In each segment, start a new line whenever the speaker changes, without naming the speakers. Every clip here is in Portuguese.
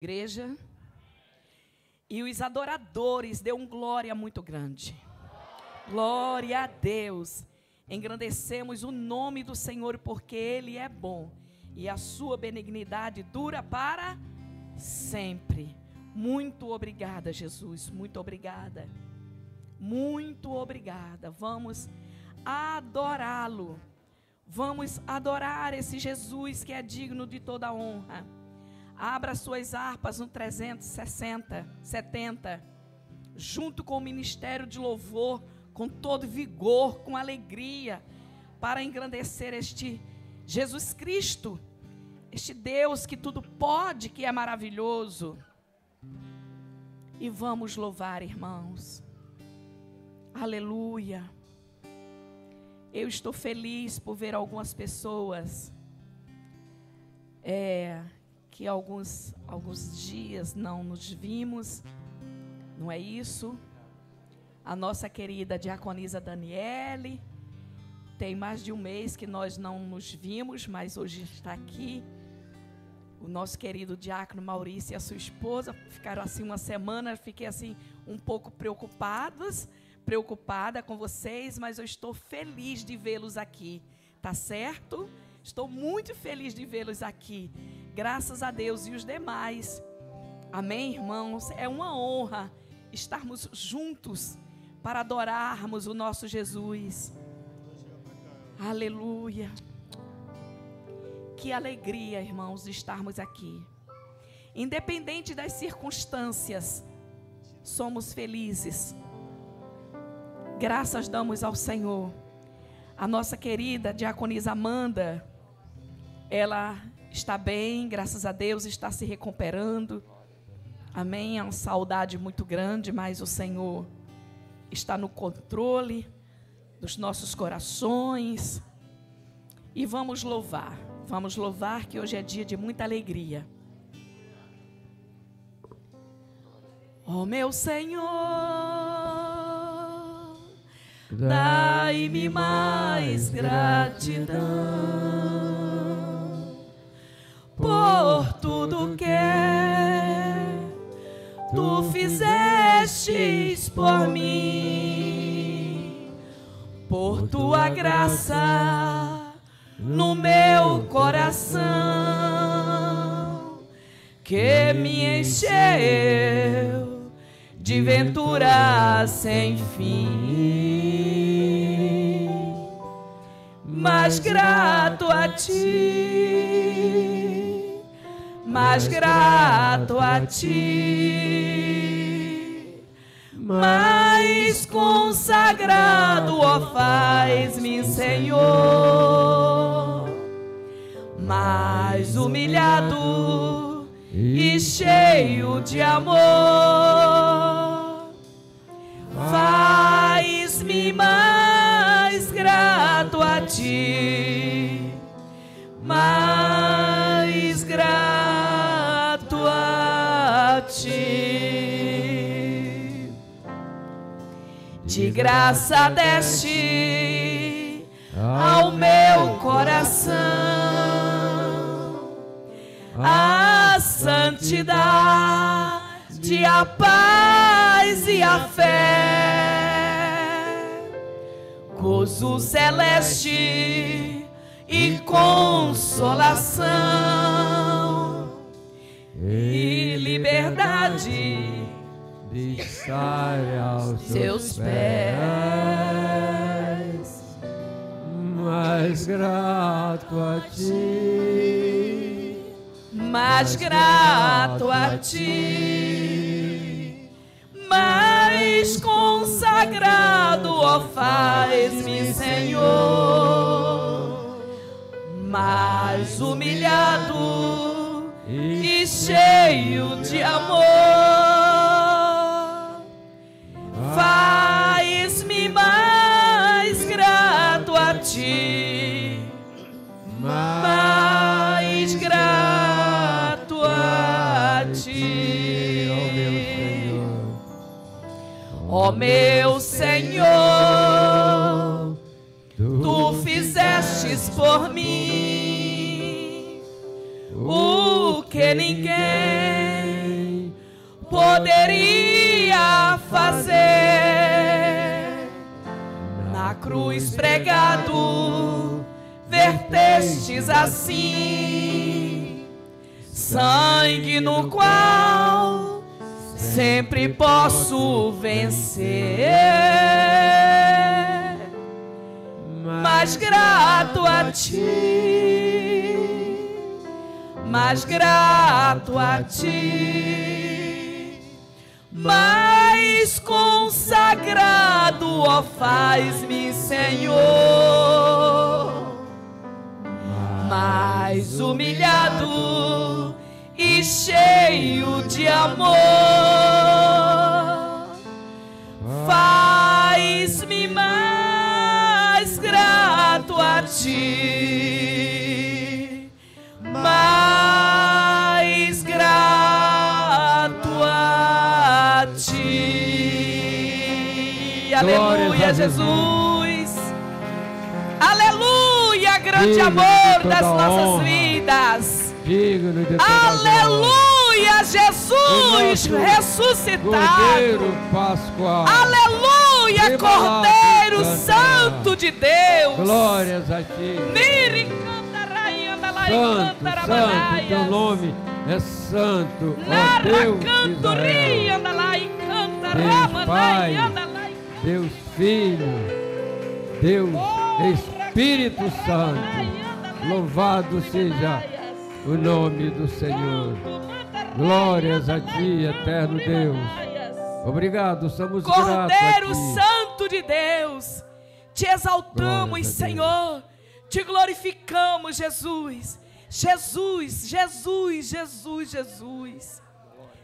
Igreja, e os adoradores deu um glória muito grande. Glória a Deus. Engrandecemos o nome do Senhor porque Ele é bom e a sua benignidade dura para sempre. Muito obrigada, Jesus, muito obrigada. Muito obrigada. Vamos adorá-lo. Vamos adorar esse Jesus que é digno de toda honra. Abra suas harpas no 370, junto com o ministério de louvor, com todo vigor, com alegria, para engrandecer este Jesus Cristo, este Deus que tudo pode, que é maravilhoso. E vamos louvar, irmãos. Aleluia. Eu estou feliz por ver algumas pessoas que alguns dias não nos vimos, não é isso? A nossa querida diaconisa Daniele, tem mais de um mês que nós não nos vimos, mas hoje está aqui. O nosso querido diácono Maurício e a sua esposa ficaram assim uma semana, fiquei assim um pouco preocupada com vocês, mas eu estou feliz de vê-los aqui, tá certo? Estou muito feliz de vê-los aqui, graças a Deus e os demais. Amém, irmãos? É uma honra estarmos juntos para adorarmos o nosso Jesus. Aleluia. Que alegria, irmãos, de estarmos aqui. Independente das circunstâncias, somos felizes. Graças damos ao Senhor. A nossa querida diaconisa Amanda, ela está bem, graças a Deus, está se recuperando. Amém? É uma saudade muito grande, mas o Senhor está no controle dos nossos corações. E vamos louvar que hoje é dia de muita alegria. Ó meu Senhor, dai-me mais gratidão por tudo que tu fizestes por mim, por tua graça no meu coração, que me encheu de ventura sem fim. Mas grato a ti, mais grato a ti, mais consagrado, ó, faz-me, Senhor, mais humilhado e cheio de amor, faz-me mais grato a ti, mais grato a ti. De graça deste ao meu coração a santidade, a paz e a fé, gozo celeste e consolação e liberdade
de estar aos
seus pés.
Mais grato a ti,
mais grato a ti, mais consagrado, ó, faz-me, Senhor, mais humilhado e cheio de amor, faz-me mais grato a ti, mais grato a ti, ó meu Senhor, tu fizestes por mim o que ninguém poderia fazer. Na cruz pregado, vertestes assim, sangue no qual sempre posso vencer. Mais grato a ti, mais grato a ti, mais consagrado, ó, faz-me, Senhor, mais humilhado e cheio de amor, faz-me mais grato a ti, mais grato a ti. Aleluia, Jesus. Aleluia, grande amor das nossas vidas.
Digno de toda
aleluia, Jesus ressuscitado.
Cordeiro Pascual.
Aleluia, Cordeiro Santo de Deus.
Glórias a ti. Santo, santo, teu nome é santo, ó Deus de Israel. Deus Pai, Deus Filho, Deus Espírito Santo, louvado seja o nome do Senhor. Glórias a ti, eterno Deus. Obrigado, somos gratos a ti.
Cordeiro Santo de Deus, te exaltamos, Senhor, te glorificamos, Jesus. Jesus, Jesus, Jesus, Jesus.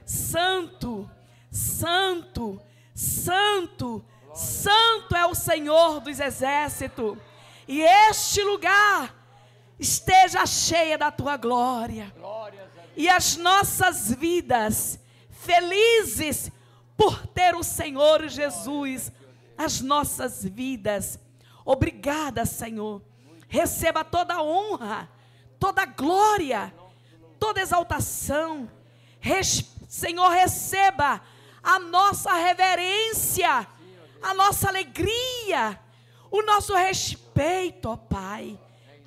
Santo, santo, santo, santo é o Senhor dos exércitos. E este lugar esteja cheia da tua glória. E as nossas vidas felizes por ter o Senhor Jesus, as nossas vidas. Obrigada, Senhor. Receba toda a honra, toda a glória, toda a exaltação. Senhor, receba a nossa reverência, a nossa alegria, o nosso respeito, ó Pai.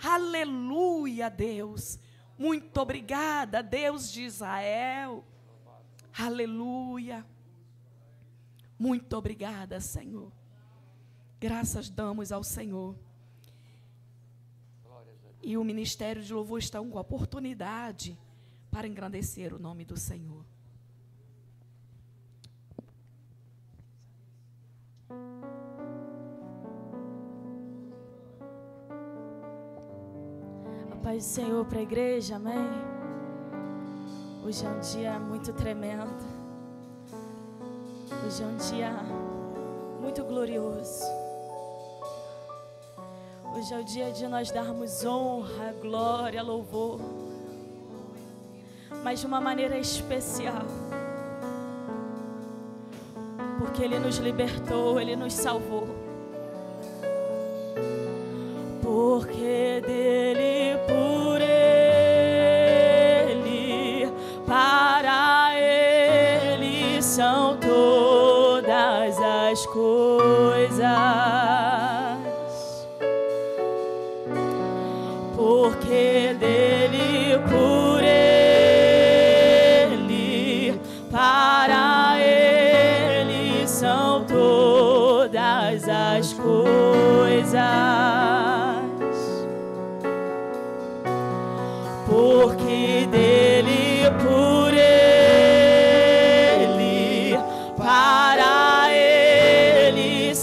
Aleluia, Deus. Muito obrigada, Deus de Israel. Aleluia. Muito obrigada, Senhor. Graças damos ao Senhor. E o Ministério de Louvor está com a oportunidade para engrandecer o nome do Senhor.
A paz do Senhor para a igreja, amém? Hoje é um dia muito tremendo. Hoje é um dia muito glorioso. Hoje é o dia de nós darmos honra, glória, louvor, mas de uma maneira especial, porque Ele nos libertou, Ele nos salvou, porque dele, por Ele, para Ele são todas as coisas. Porque dele, por Ele, para Ele são todas as coisas. Porque dele, por Ele, para Ele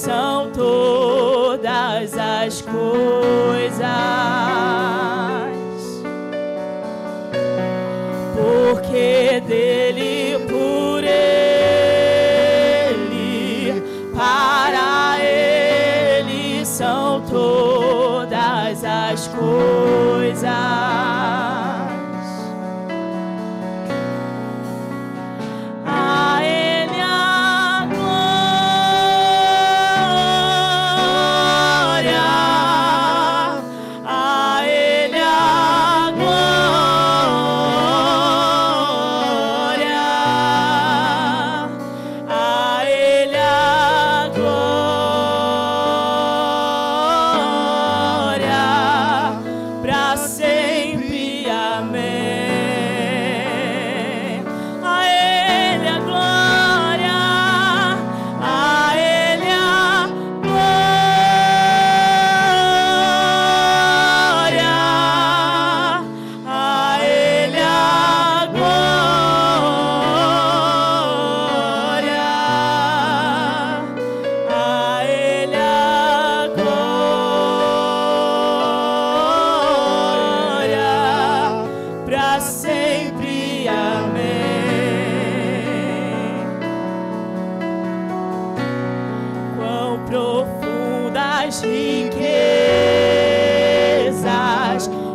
as riquezas,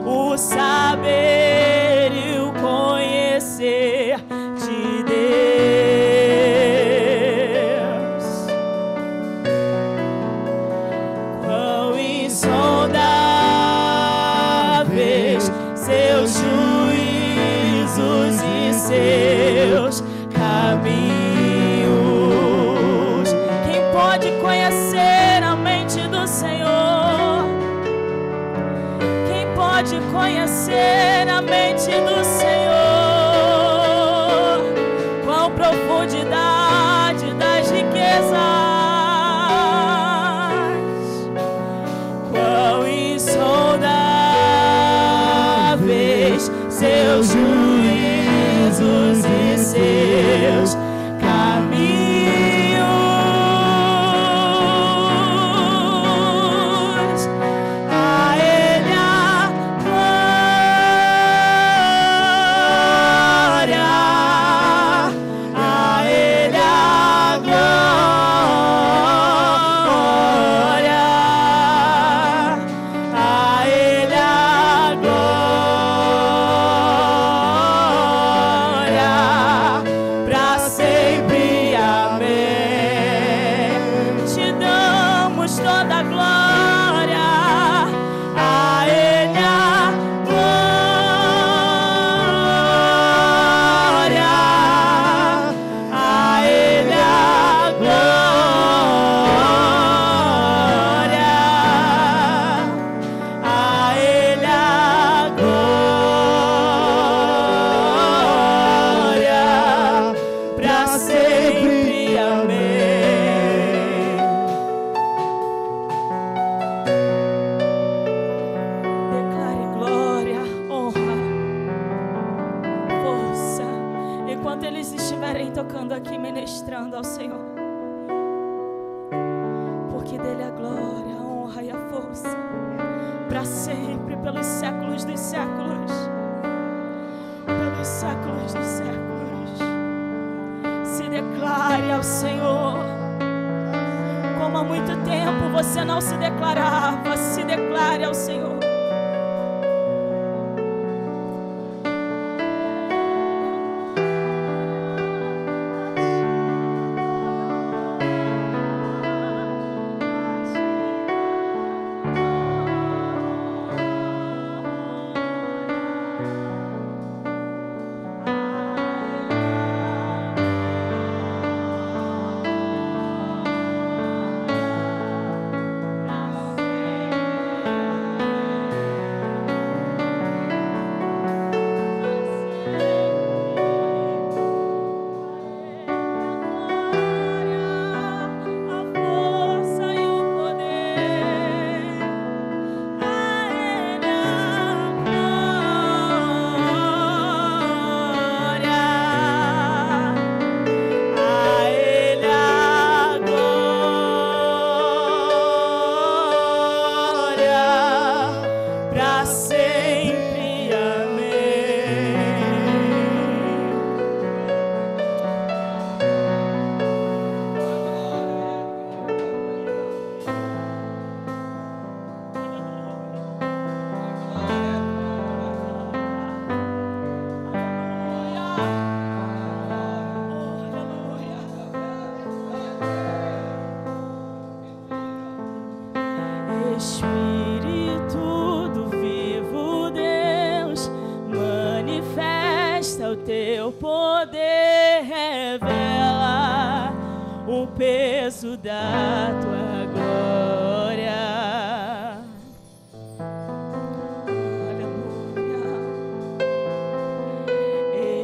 o saber e o conhecer de Deus. Quão insondáveis seus juízos e seus caminhos. Quem pode conhecer a mente do Senhor? Quem pode conhecer a mente do Senhor? Qual profundidade das riquezas, quão insondáveis seus juízos e seus caminhos. A Ele a glória, a Ele a glória, a Ele a glória, pra sempre, amém. Te damos toda a glória, a Ele a glória, a Ele a glória, a Ele a glória, pra sempre, amém. Declare glória, honra, força, enquanto eles estiverem tocando aqui, ministrando ao Senhor, porque dele a glória, a honra e a força, para sempre, pelos séculos dos séculos, pelos séculos dos séculos. Se declare ao Senhor, como há muito tempo você não se declarava, se declare ao Senhor. Espírito do vivo Deus, manifesta o teu poder, revela o peso da tua glória. Aleluia.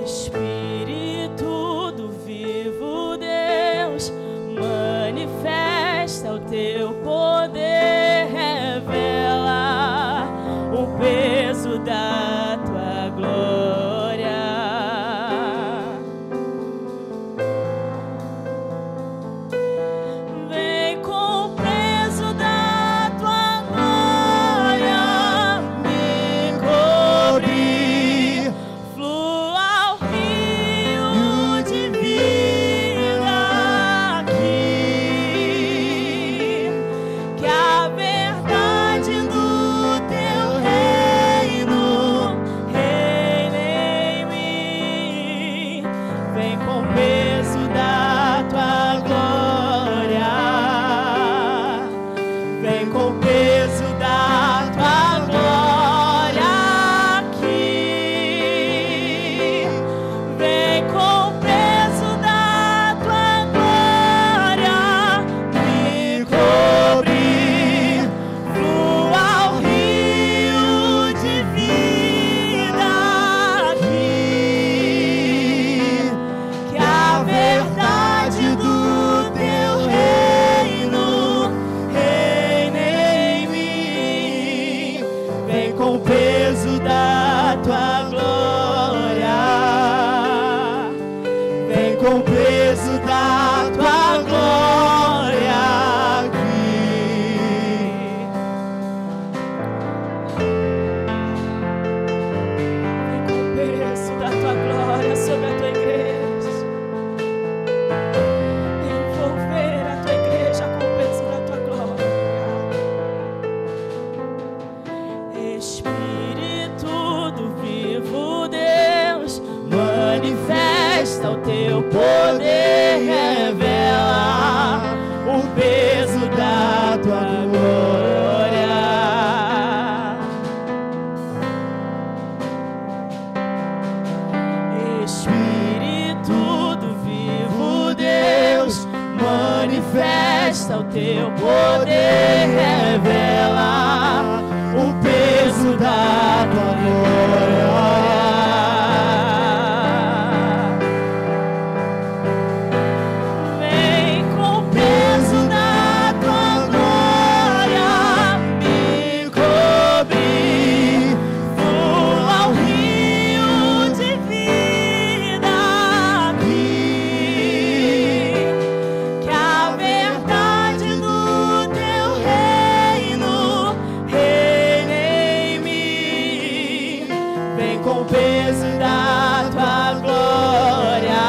Espírito do vivo Deus, manifesta o teu poder, revela o peso da tua glória. Vem com peso da tua glória, vem com o peso da tua glória aqui, vem com o peso da tua glória me cobrir, flua o rio de vida aqui, que a verdade do teu reino reine em mim, vem com o peso da tua glória, vem com o peso da tua glória aqui. Vem com o peso da tua glória sobre a tua igreja, envolver a tua igreja com o peso da tua glória. Espírito do vivo Deus, manifesta o teu poder, revela o peso da tua glória. Espírito do vivo Deus, manifesta o teu poder, revela o peso da tua glória. Vem com o peso da tua glória me cobrir, flua o rio de vida aqui, que a verdade do teu reino reine em mim, vem com o peso da tua glória,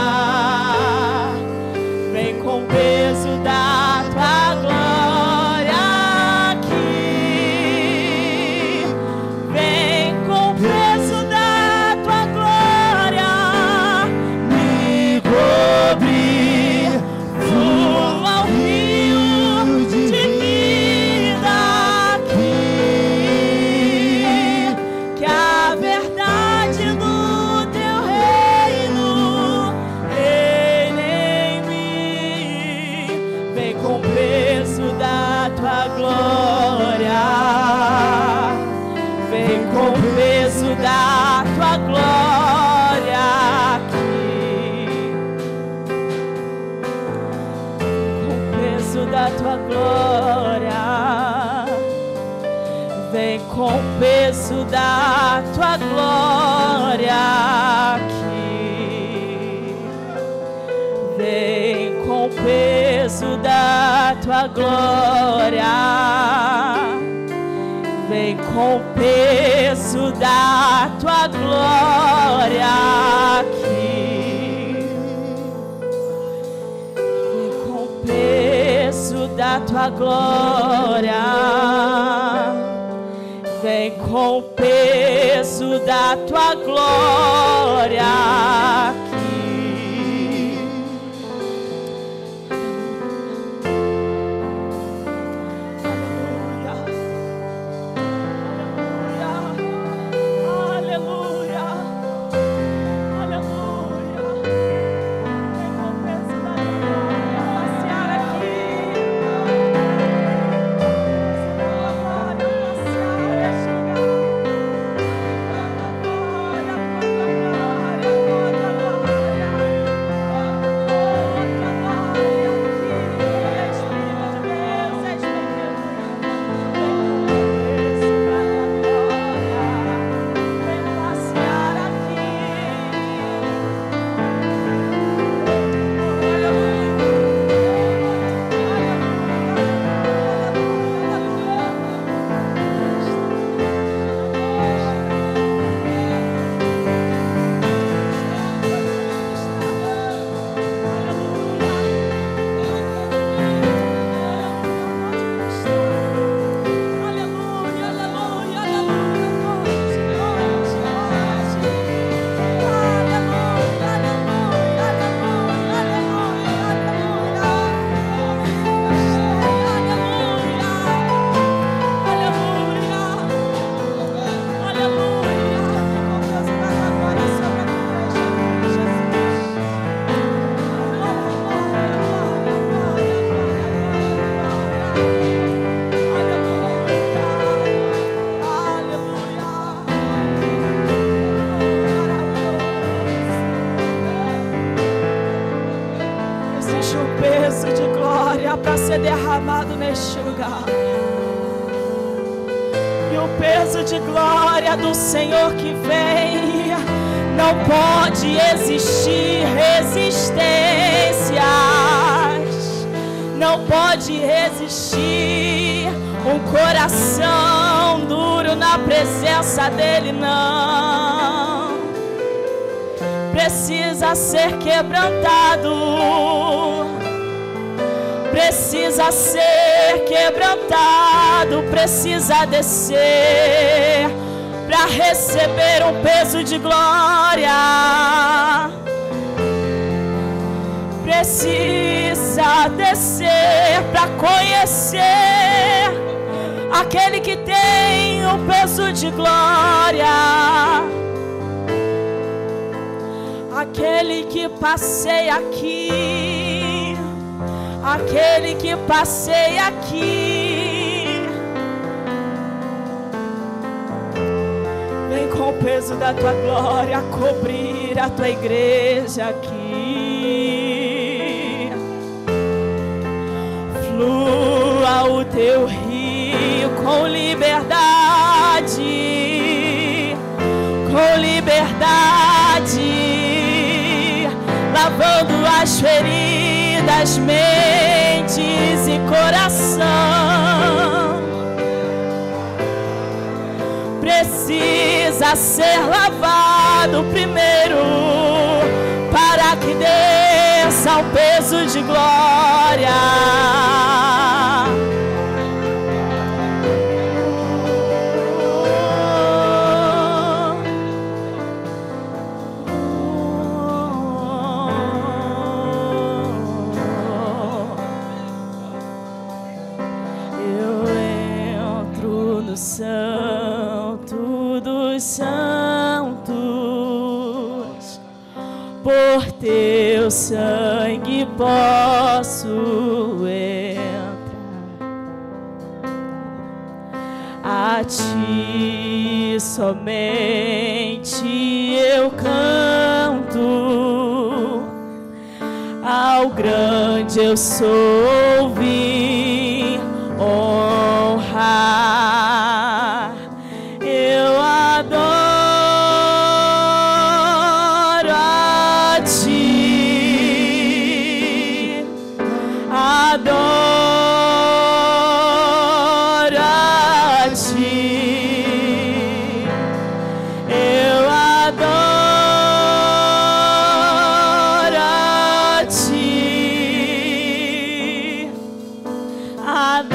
vem com o peso da tua glória aqui, vem com o peso da tua glória me cobrir, flua o rio de vida aqui, que a verdade do teu reino reine em mim, vem com o peso da tua glória, vem com o peso da tua glória aqui, com o peso da tua glória, vem com o peso da tua glória aqui, vem com o peso da tua glória, vem com o peso da tua glória aqui, vem com o peso da tua glória, vem com o peso da tua glória aqui. Aleluia, aleluia, aleluia. Vem com o peso da tua glória passear aqui. Glória, glória, glória, glória, glória. Haja um peso de glória para ser derramado neste lugar. E o peso de glória do Senhor que vem, não pode existir resistências, não pode resistir um coração duro na presença dele, não. Precisa ser quebrantado, precisa ser quebrantado, precisa descer para receber um peso de glória. Precisa descer para conhecer aquele que tem o peso de glória, aquele que passeia aqui, aquele que passeia aqui. Vem com o peso da tua glória cobrir a tua igreja aqui. Flua o teu rio com liberdade, com liberdade, lavando as feridas, mentes e coração. Precisa ser lavado primeiro para que desça o peso de glória. Santo dos santos, por teu sangue posso entrar. A ti somente eu canto, ao grande eu sou vim honrar. Eu adoro a ti, adoro a ti, eu adoro a ti, adoro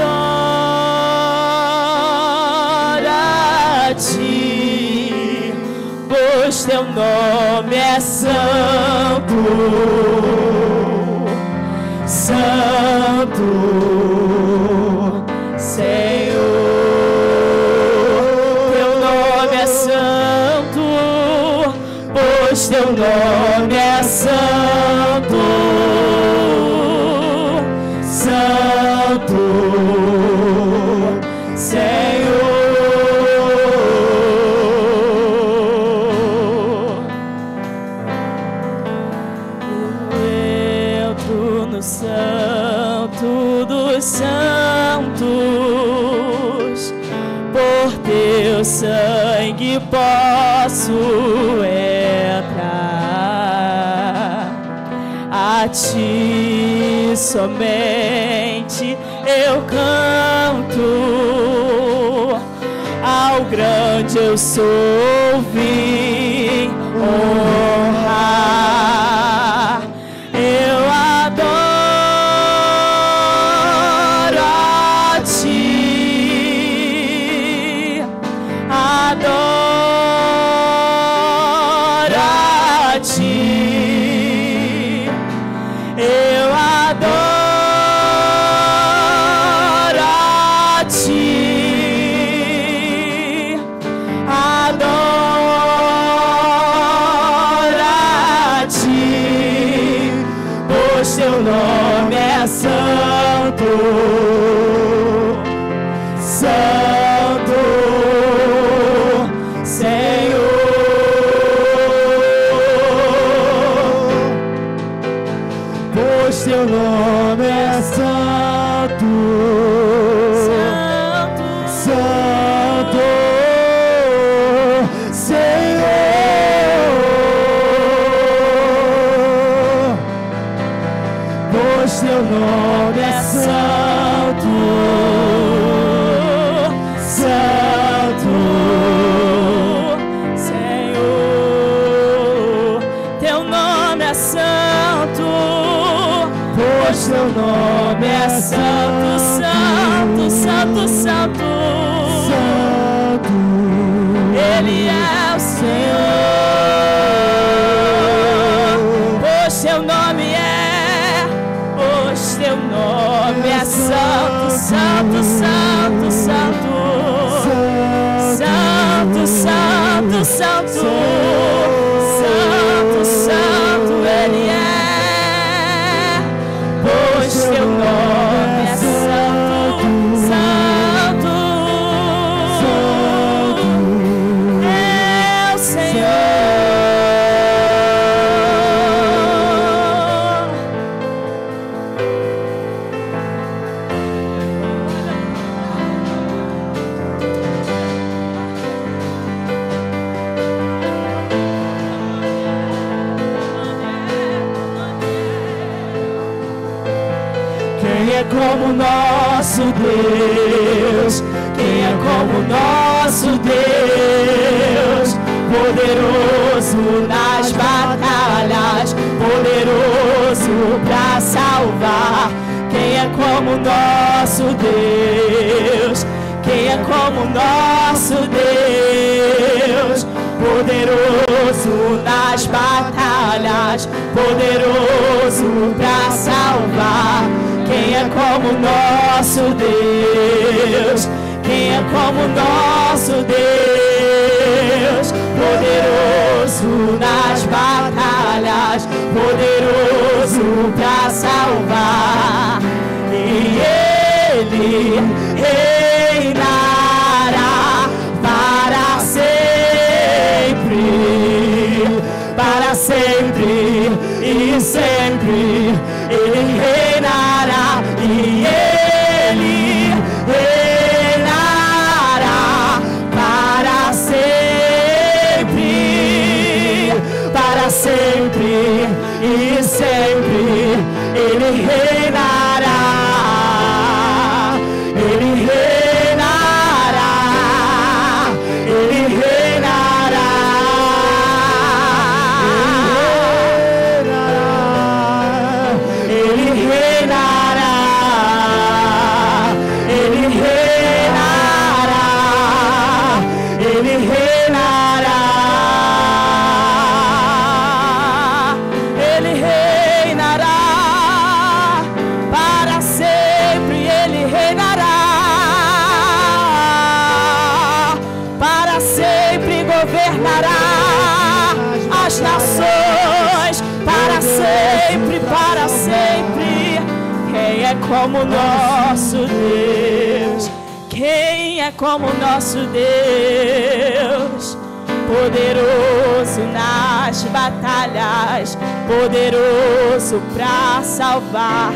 a ti, pois teu nome é santo, santo, Senhor. Teu nome é santo, pois teu nome é santo, santo, Senhor. Eu entro no santo dos santos, por teu sangue posso entrar. A ti somente eu canto, ao grande eu sou vim honrar. Eu adoro a ti, adoro a ti, eu adoro a ti, adoro a ti, pois teu nome é santo, santo, Senhor.
pois teu nome é santo,
Santo,
Santo, Senhor, pois teu nome é santo, Santo,
Senhor, teu nome é santo,
pois teu nome é
santo, santo, santo, santo,
santo,
Ele é o Senhor, pois teu nome é santo, santo, santo, santo, santo, santo, santo, santo, santo, Ele é, pois teu nome é santo, santo, é o Senhor.
Quem é como nosso Deus? Quem é como nosso Deus? Poderoso nas batalhas, poderoso para salvar. Quem é como nosso Deus? Quem é como nosso Deus? Poderoso nas batalhas, poderoso para salvar. Quem é como nosso Deus? Quem é como nosso Deus? Poderoso nas batalhas, poderoso para salvar. E Ele reinará para sempre e sempre. Ele reinará e Ele reinará para sempre e sempre. Ele reinará, Ele reinará, Ele reinará, Ele reinará, Ele reinará, Ele reinará, Ele reinará para sempre. Ele reinará para sempre, governará as nações para sempre, para sempre. Quem é como nosso Deus? Quem é como nosso Deus? Poderoso nas batalhas, poderoso para salvar.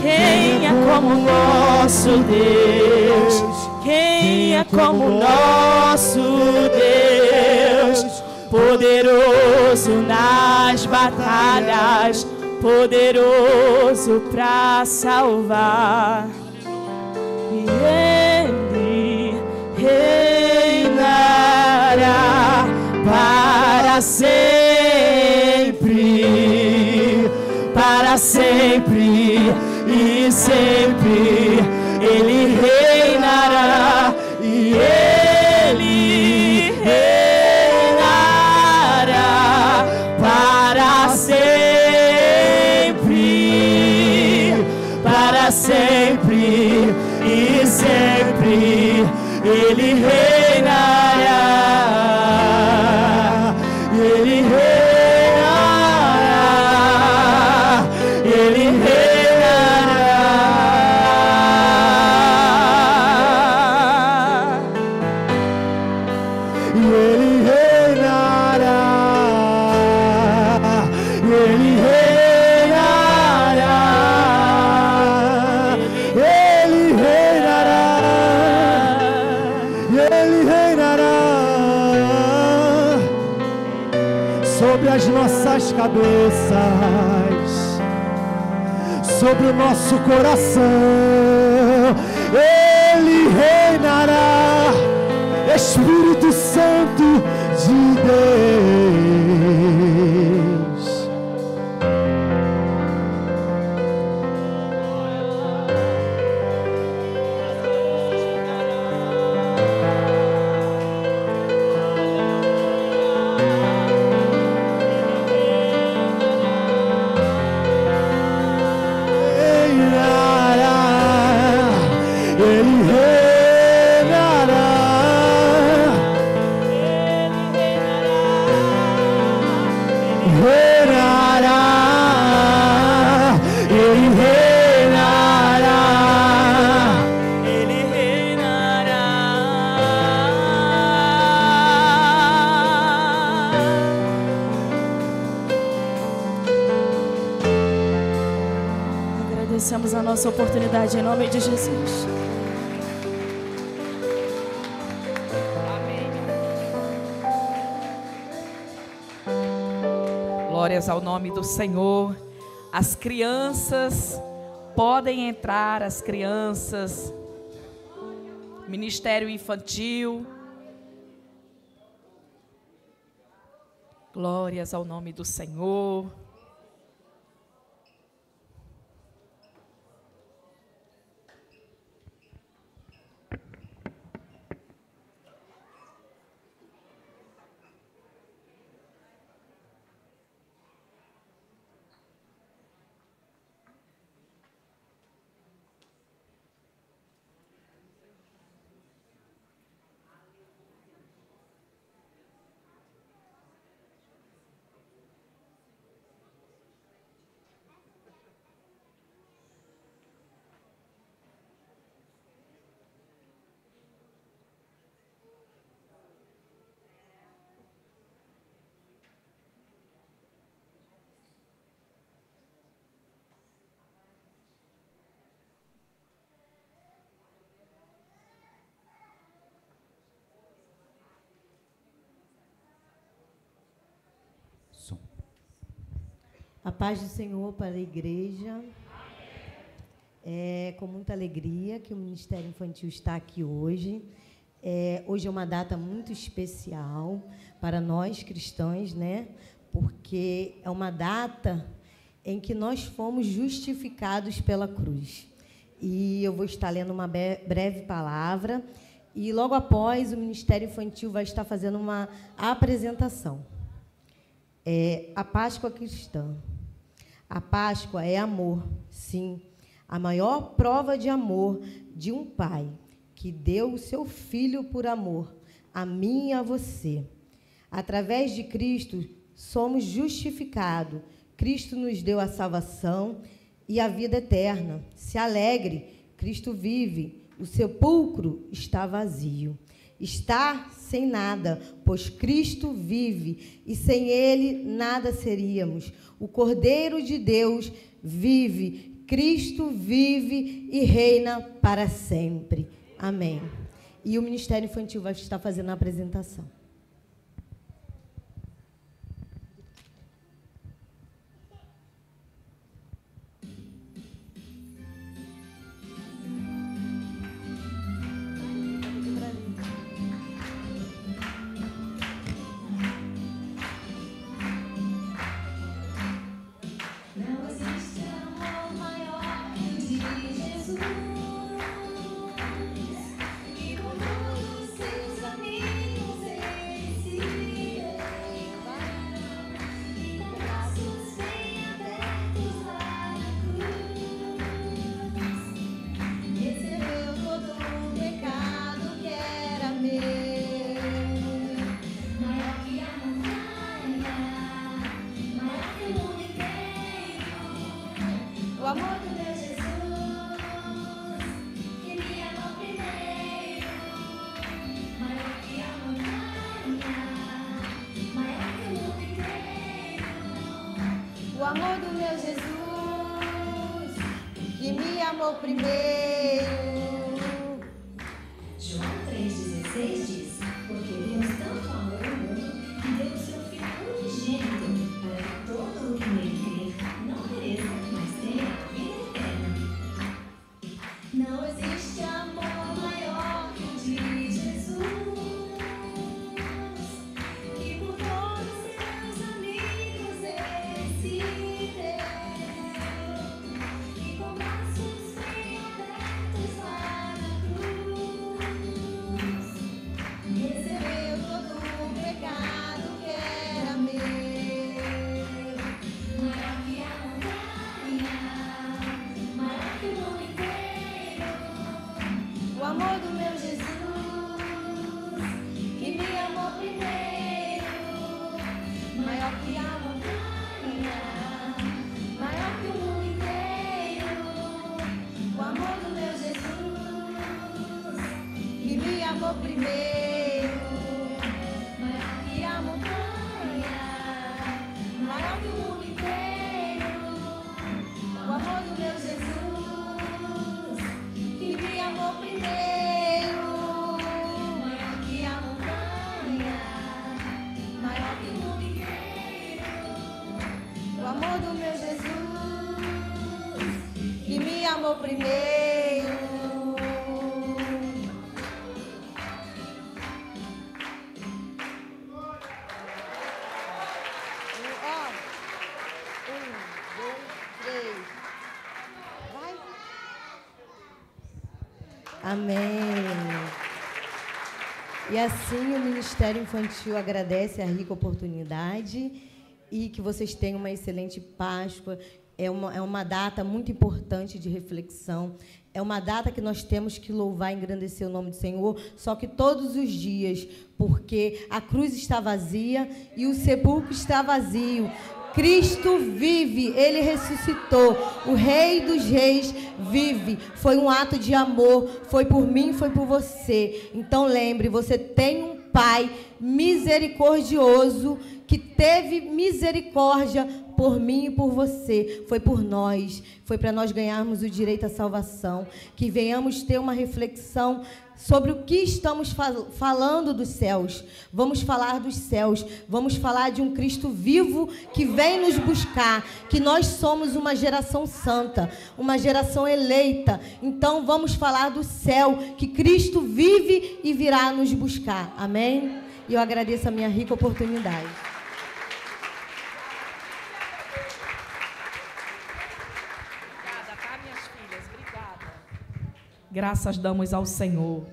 Quem é como nosso Deus? Quem é como nosso Deus? Poderoso nas batalhas, poderoso para salvar. E Ele reinará para sempre, para sempre e sempre. Ele reinará e Ele reinará para sempre, para sempre e sempre. Ele reinará, Ele reinará, Ele reinará, Ele reinará, Ele reinará, cabeças, sobre o nosso coração. Ele reinará, Espírito Santo de Deus.
Agradecemos a nossa oportunidade em nome de Jesus.
Amém. Glórias ao nome do Senhor. As crianças podem entrar, as crianças, Ministério Infantil. Glórias ao nome do Senhor.
A paz do Senhor para a igreja. É com muita alegria que o Ministério Infantil está aqui hoje. Hoje é uma data muito especial para nós cristãos, né? Porque é uma data em que nós fomos justificados pela cruz. E eu vou estar lendo uma breve palavra e logo após o Ministério Infantil vai estar fazendo uma apresentação. A Páscoa cristã. A Páscoa é amor, sim, a maior prova de amor de um pai que deu o seu filho por amor, a mim e a você. Através de Cristo, somos justificados. Cristo nos deu a salvação e a vida eterna. Se alegre, Cristo vive, o sepulcro está vazio. Está sem nada, pois Cristo vive, e sem Ele nada seríamos. O Cordeiro de Deus vive, Cristo vive e reina para sempre. Amém. E o Ministério Infantil vai estar fazendo a apresentação.
Porque Deus tanto amou o mundo que deu o seu Filho unigênito, para que todo
amor primeiro, maior que a montanha, maior que o mundo inteiro. O amor do meu Jesus, que me amou primeiro, maior que a montanha, maior que o mundo inteiro. O amor do meu Jesus, que me amou primeiro. Amém. E assim o Ministério Infantil agradece a rica oportunidade e que vocês tenham uma excelente Páscoa. É uma data muito importante de reflexão. É uma data que nós temos que louvar e engrandecer o nome do Senhor, só que todos os dias, porque a cruz está vazia e o sepulcro está vazio. Cristo vive, Ele ressuscitou, o Rei dos Reis vive. Foi um ato de amor, foi por mim, foi por você. Então lembre, você tem um Pai misericordioso que teve misericórdia por mim e por você. Foi por nós, foi para nós ganharmos o direito à salvação. Que venhamos ter uma reflexão sobre o que estamos falando dos céus. Vamos falar dos céus, vamos falar de um Cristo vivo que vem nos buscar, que nós somos uma geração santa, uma geração eleita. Então vamos falar do céu, que Cristo vive e virá nos buscar. Amém? E eu agradeço a minha rica oportunidade.
Obrigada, tá, minhas filhas? Obrigada. Graças damos ao Senhor.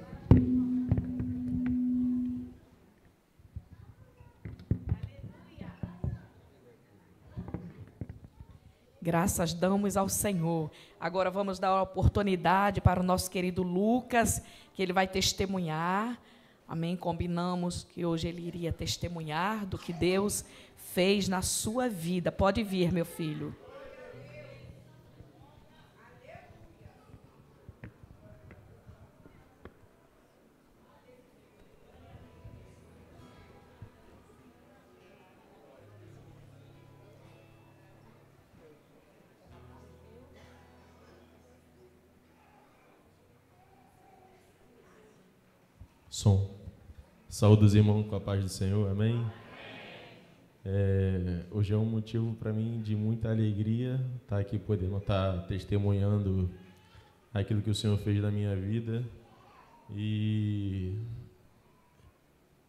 Graças damos ao Senhor. Agora vamos dar a oportunidade para o nosso querido Lucas, que ele vai testemunhar. Amém? Combinamos que hoje ele iria testemunhar do que Deus fez na sua vida. Pode vir, meu filho.
Som. Saúde os irmãos com a paz do Senhor, amém? Hoje é um motivo para mim de muita alegria estar aqui podendo estar testemunhando aquilo que o Senhor fez na minha vida. E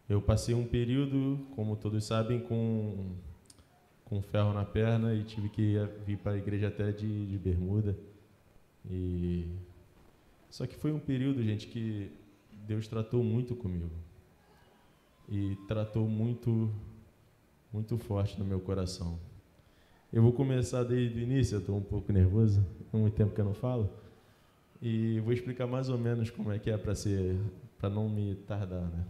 eu passei um período, como todos sabem, com ferro na perna e tive que vir para a igreja até de bermuda. Só que foi um período, gente, que Deus tratou muito comigo e tratou muito, muito forte no meu coração. Eu vou começar desde o início, eu estou um pouco nervoso, há muito tempo que eu não falo, e vou explicar mais ou menos como é que é para não me tardar, né?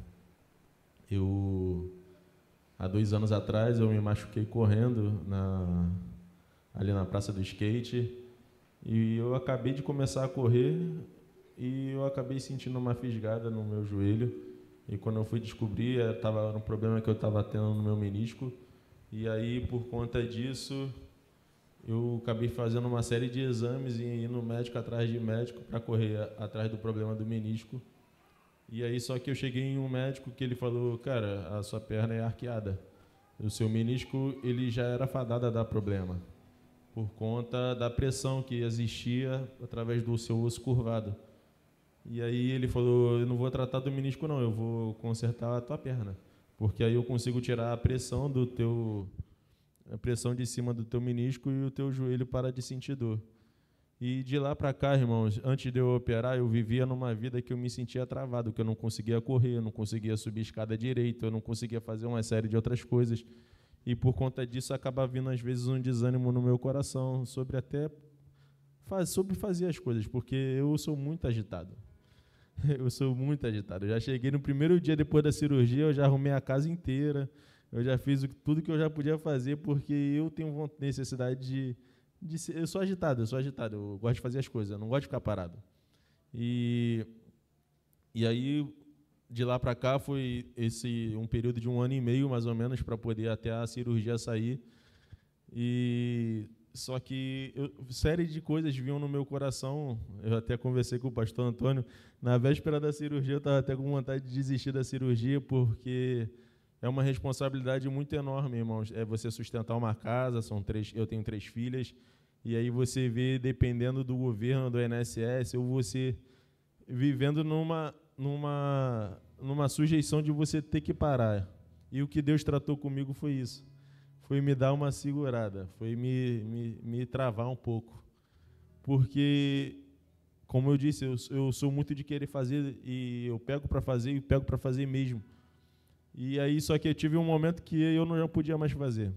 Há 2 anos atrás, eu me machuquei correndo ali na praça do skate, e eu acabei de começar a correr e eu acabei sentindo uma fisgada no meu joelho. E quando eu fui descobrir, era um problema que eu estava tendo no meu menisco. E aí, por conta disso, eu acabei fazendo uma série de exames e indo médico atrás de médico para correr atrás do problema do menisco. E aí, só que eu cheguei em um médico que ele falou: cara, a sua perna é arqueada. O seu menisco ele já era fadado a dar problema, por conta da pressão que existia através do seu osso curvado. E aí ele falou: eu não vou tratar do menisco não, eu vou consertar a tua perna, porque aí eu consigo tirar a pressão de cima do teu menisco e o teu joelho para de sentir dor. E de lá para cá, irmãos, antes de eu operar, eu vivia numa vida que eu me sentia travado, que eu não conseguia correr, eu não conseguia subir escada direito, eu não conseguia fazer uma série de outras coisas. E por conta disso acaba vindo às vezes um desânimo no meu coração sobre fazer as coisas, porque eu sou muito agitado. Eu sou muito agitado. Eu já cheguei no primeiro dia depois da cirurgia, eu já arrumei a casa inteira, eu já fiz tudo que eu já podia fazer, porque eu tenho necessidade de ser. Eu sou agitado, eu gosto de fazer as coisas, eu não gosto de ficar parado. E aí de lá para cá foi um período de 1 ano e meio, mais ou menos, para poder até a cirurgia sair. E só que série de coisas vinham no meu coração. Eu até conversei com o pastor Antônio. Na véspera da cirurgia, eu estava até com vontade de desistir da cirurgia, porque é uma responsabilidade muito enorme, irmãos. É você sustentar uma casa, eu tenho 3 filhas, e aí você vê, dependendo do governo, do INSS, ou você vivendo numa sujeição de você ter que parar. E o que Deus tratou comigo foi isso. Foi me dar uma segurada, foi me travar um pouco. Porque, como eu disse, eu sou muito de querer fazer, e eu pego para fazer, e pego para fazer mesmo. E aí, só que eu tive um momento que eu não podia mais fazer.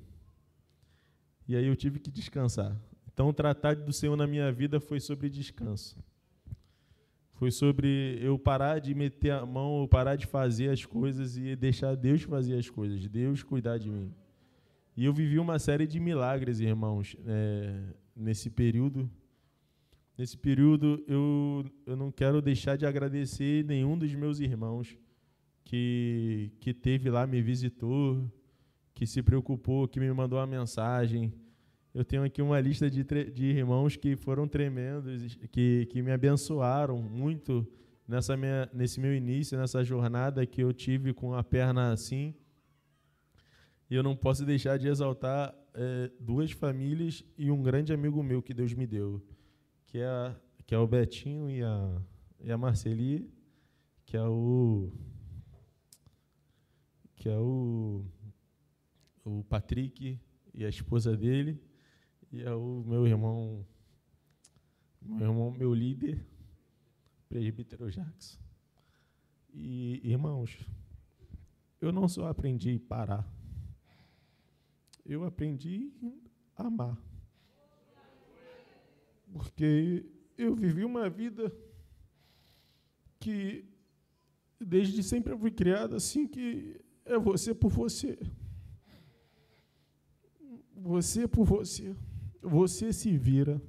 E aí eu tive que descansar. Então, o tratado do Senhor na minha vida foi sobre descanso. Foi sobre eu parar de meter a mão, eu parar de fazer as coisas e deixar Deus fazer as coisas, Deus cuidar de mim. E eu vivi uma série de milagres, irmãos, nesse período. Nesse período, eu não quero deixar de agradecer nenhum dos meus irmãos que teve lá, me visitou, que se preocupou, que me mandou uma mensagem. Eu tenho aqui uma lista de irmãos que foram tremendos, que me abençoaram muito nesse meu início, nessa jornada que eu tive com a perna assim. E eu não posso deixar de exaltar 2 famílias e um grande amigo meu que Deus me deu, que é o Betinho e a Marceli, que é o Patrick e a esposa dele, e é o meu irmão, meu líder, presbítero Jackson. E, irmãos, eu não só aprendi a parar, eu aprendi a amar. Porque eu vivi uma vida que desde sempre eu fui criado assim, que é você por você. Você por você. Você se vira.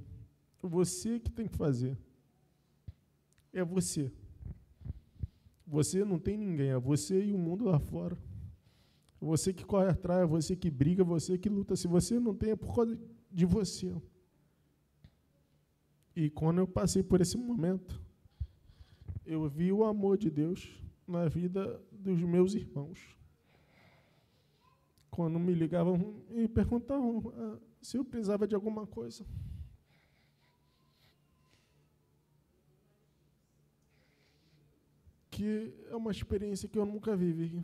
Você que tem que fazer. É você. Você não tem ninguém, é você e o mundo lá fora. Você que corre atrás, é você que briga, é você que luta. Se você não tem, é por causa de você. E quando eu passei por esse momento, eu vi o amor de Deus na vida dos meus irmãos. Quando me ligavam e perguntavam se eu precisava de alguma coisa. Que é uma experiência que eu nunca vivi.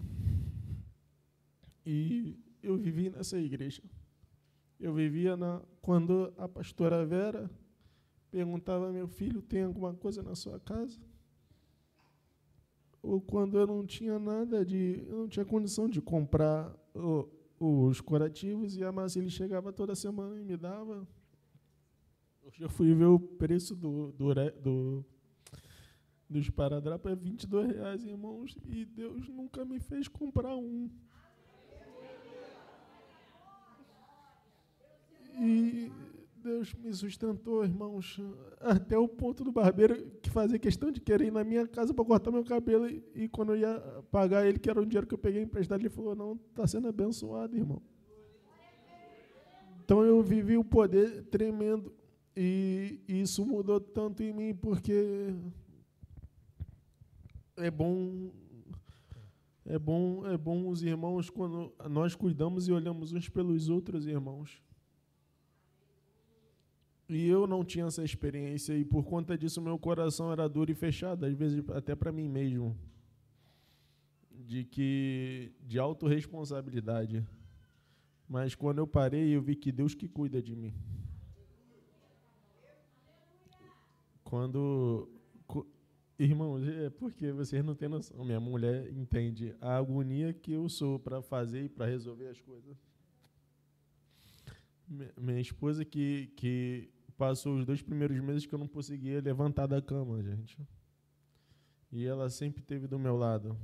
E eu vivi nessa igreja. Eu vivia quando a pastora Vera perguntava: meu filho, tem alguma coisa na sua casa? Ou quando eu não tinha eu não tinha condição de comprar os curativos, e a Marceli chegava toda semana e me dava. Hoje eu fui ver o preço do esparadrapo, é R$22, irmãos, e Deus nunca me fez comprar um. E Deus me sustentou, irmãos, até o ponto do barbeiro que fazia questão de querer ir na minha casa para cortar meu cabelo, e quando eu ia pagar ele, que era um dinheiro que eu peguei emprestado, ele falou: não, está sendo abençoado, irmão. Então eu vivi o poder tremendo, e isso mudou tanto em mim, porque é bom os irmãos, quando nós cuidamos e olhamos uns pelos outros, irmãos. E eu não tinha essa experiência, e por conta disso meu coração era duro e fechado, às vezes até para mim mesmo, de autorresponsabilidade. Mas quando eu parei, eu vi que Deus que cuida de mim. Irmãos, é porque vocês não têm noção, minha mulher entende a agonia que eu sou para fazer e para resolver as coisas. Minha esposa que passou os 2 primeiros meses que eu não conseguia levantar da cama, gente. E ela sempre esteve do meu lado.